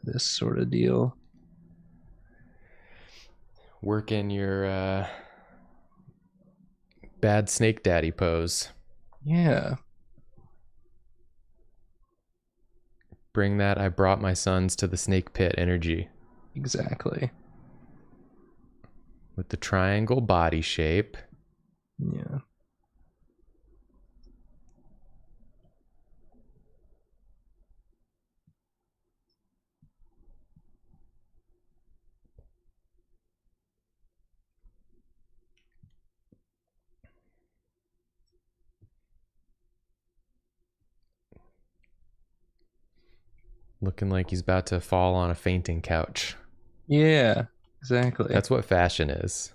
this sort of deal. Work in your bad snake daddy pose. Yeah. Bring that I brought my sons to the snake pit energy. Exactly. With the triangle body shape. Yeah. Looking like he's about to fall on a fainting couch. Yeah, exactly. That's what fashion is.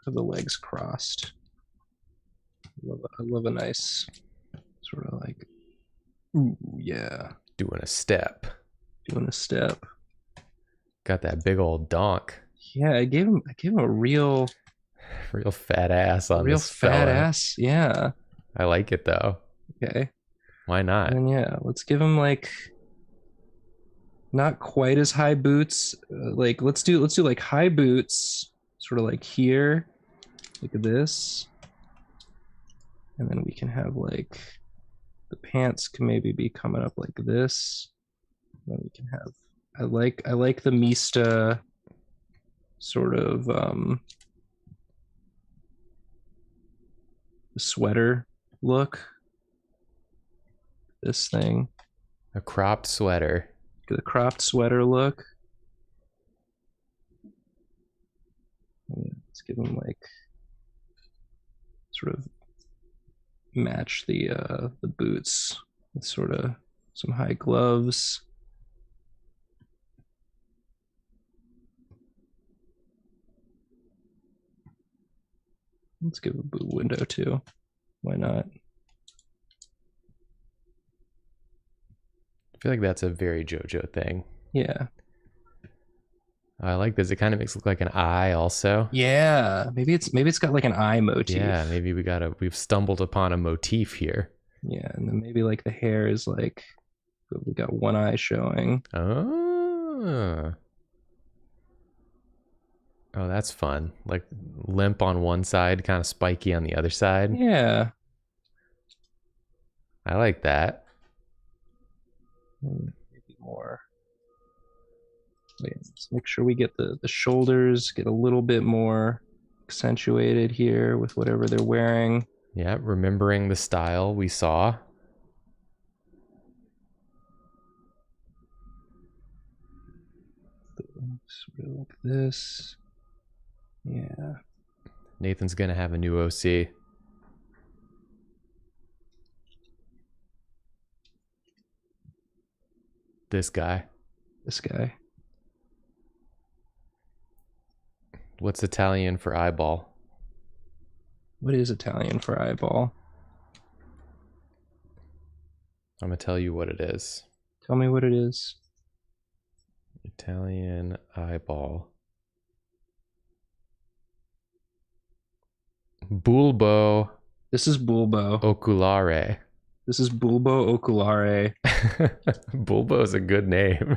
Have the legs crossed. I love a nice sort of like, ooh, yeah, Doing a step. doing a step. Got that big old donk. Yeah, I gave him a real Fat ass on this fat fella. ass. Yeah. I like it though. Okay. Why not? And then yeah, let's give him like not quite as high boots. Like let's do like high boots, sort of like here, like this, and then we can have like the pants can maybe be coming up like this. And then we can have. I like the Mista sort of sweater look. This thing. A cropped sweater. The cropped sweater look. Let's give him like sort of match the boots with sort of some high gloves. Let's give a boot window too. Why not? I feel like that's a very JoJo thing. Yeah. I like this. It kind of makes it look like an eye also. Yeah. Maybe it's got like an eye motif. Yeah, maybe we've stumbled upon a motif here. Yeah, and then maybe like the hair is like we got one eye showing. Oh. Oh, that's fun. Like limp on one side, kind of spiky on the other side. Yeah. I like that. Maybe more. Wait, let's make sure we get the shoulders get a little bit more accentuated here with whatever they're wearing. Yeah, remembering the style we saw. Sort of like this. Yeah. Nathan's gonna have a new OC. This guy. This guy. What's Italian for eyeball? What is Italian for eyeball? I'm gonna tell you what it is. Tell me what it is. Italian eyeball. Bulbo This is bulbo. oculare. This is bulbo oculare. Bulbo is a good name.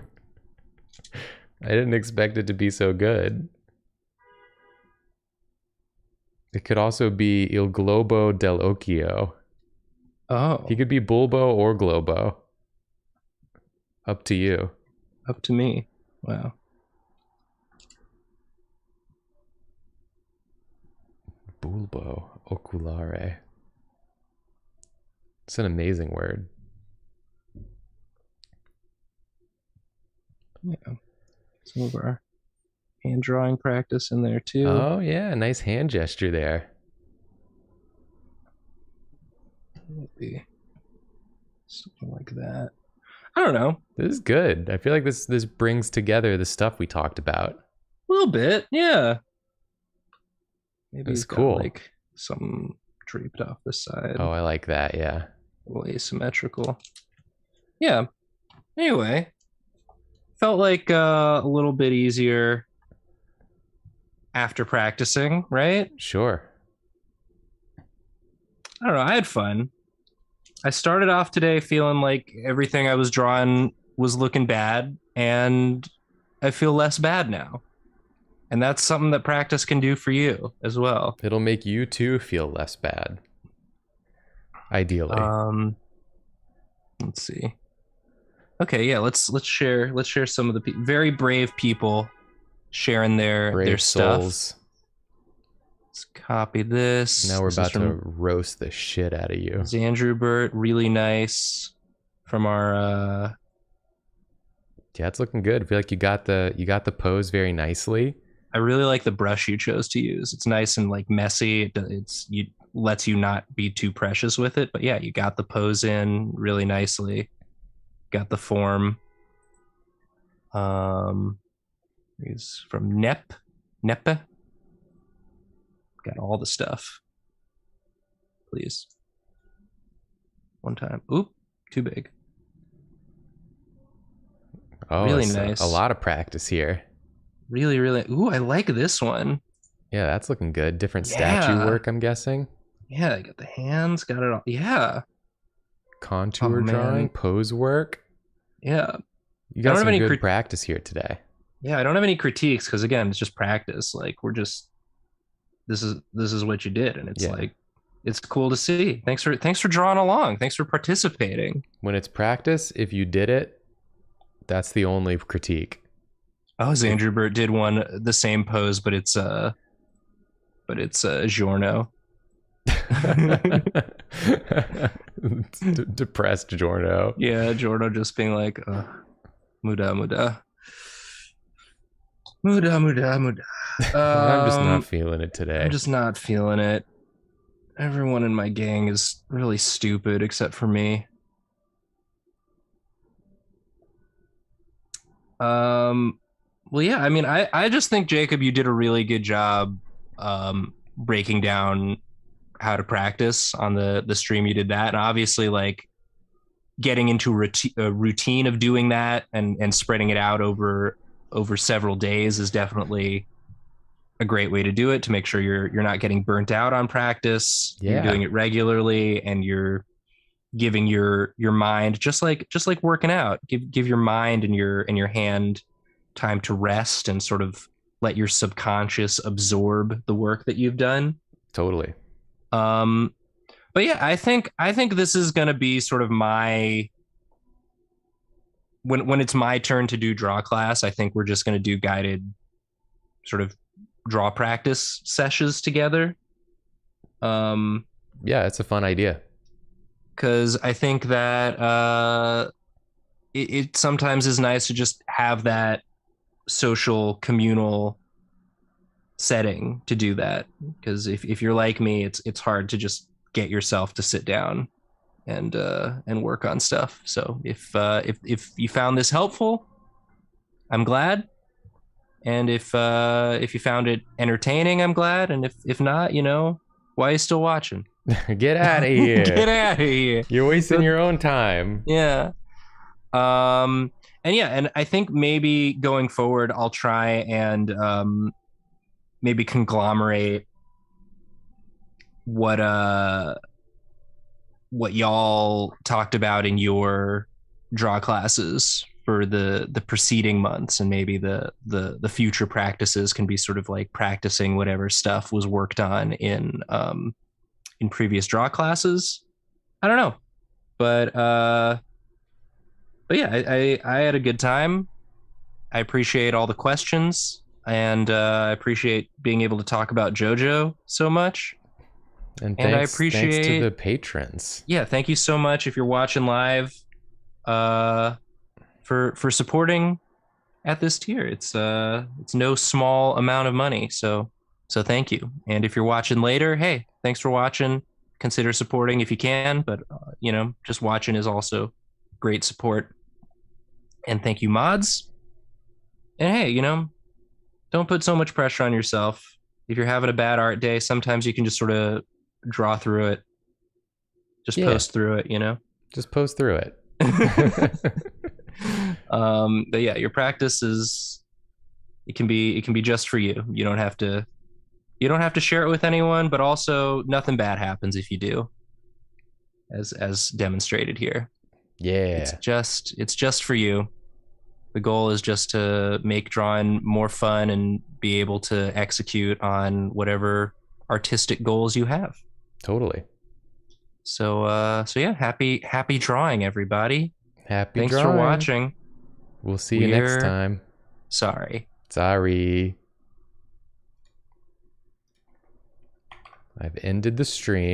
I didn't expect it to be so good. It could also be Il Globo dell'Occhio. Oh. He could be Bulbo or Globo. Up to you. Up to me. Wow. Bulbo oculare. It's an amazing word. Yeah. Some of our hand drawing practice in there too. Oh yeah, nice hand gesture there. Maybe something like that. I don't know. This is good. I feel like this brings together the stuff we talked about. A little bit, yeah. Maybe That's he's got, cool. like some draped off the side. Oh, I like that. Yeah. A little asymmetrical. Yeah. Anyway, felt like a little bit easier after practicing, right? Sure. I don't know. I had fun. I started off today feeling like everything I was drawing was looking bad, and I feel less bad now. And that's something that practice can do for you as well. It'll make you too feel less bad. Ideally. Let's see. Okay, yeah, let's share some of the very brave people sharing their Brave stuff. souls. Let's copy this. Now we're This is about to from roast the shit out of you. Xandru Burt, really nice from our Yeah, it's looking good. I feel like you got the pose very nicely. I really like the brush you chose to use. It's nice and like messy. It lets you not be too precious with it. But yeah, you got the pose in really nicely. Got the form. He's from Neppe. Got all the stuff. Please. One time. Oop, too big. Oh, really it's nice. A lot of practice here. Really, really. Ooh, I like this one. Yeah, that's looking good. Different statue work, I'm guessing. Yeah, got the hands, got it all. Yeah. Contour drawing, pose work. Yeah. You got some good practice here today. Yeah, I don't have any critiques because again, it's just practice. Like we're just this is what you did, and it's like it's cool to see. Thanks for drawing along. Thanks for participating. When it's practice, if you did it, that's the only critique. Oh, Xandru Burt did the same pose, but it's Giorno. Depressed Giorno. Yeah, Giorno just being like, muda. I'm just not feeling it today. I'm just not feeling it. Everyone in my gang is really stupid except for me. Well, yeah, I mean, I just think, Jacob, you did a really good job breaking down how to practice on the stream. You did that, and obviously, like, getting into a routine of doing that and spreading it out over several days is definitely a great way to do it, to make sure you're not getting burnt out on practice. Yeah. You're doing it regularly, and you're giving your mind, just like working out, give your mind and your hand time to rest and sort of let your subconscious absorb the work that you've done. Totally. But yeah, I think this is going to be sort of my, when it's my turn to do draw class, I think we're just going to do guided sort of draw practice sessions together. Yeah, it's a fun idea. Because I think that it sometimes is nice to just have that social communal setting to do that. Because if you're like me, it's hard to just get yourself to sit down and work on stuff. So if you found this helpful, I'm glad. And if you found it entertaining, I'm glad. And if not, why are you still watching? Get out of here. Get out of here. You're wasting your own time. Yeah. And I think maybe going forward, I'll try and maybe conglomerate what y'all talked about in your draw classes for the preceding months, and maybe the future practices can be sort of like practicing whatever stuff was worked on in previous draw classes. I don't know, but yeah, I had a good time. I appreciate all the questions, and I appreciate being able to talk about JoJo so much. And I appreciate thanks to the patrons. Yeah, thank you so much if you're watching live, for supporting at this tier. It's no small amount of money, so thank you. And if you're watching later, hey, thanks for watching. Consider supporting if you can, but just watching is also great support. And thank you, mods. And hey, don't put so much pressure on yourself. If you're having a bad art day, sometimes you can just sort of draw through it. Just post through it, Just post through it. But yeah, your practice it can be just for you. You don't have to share it with anyone, but also nothing bad happens if you do, as demonstrated here. Yeah. It's just for you. The goal is just to make drawing more fun and be able to execute on whatever artistic goals you have. Totally. So yeah, happy drawing, everybody. Happy Thanks drawing. for watching. We'll see you next time. Sorry. Sorry. I've ended the stream.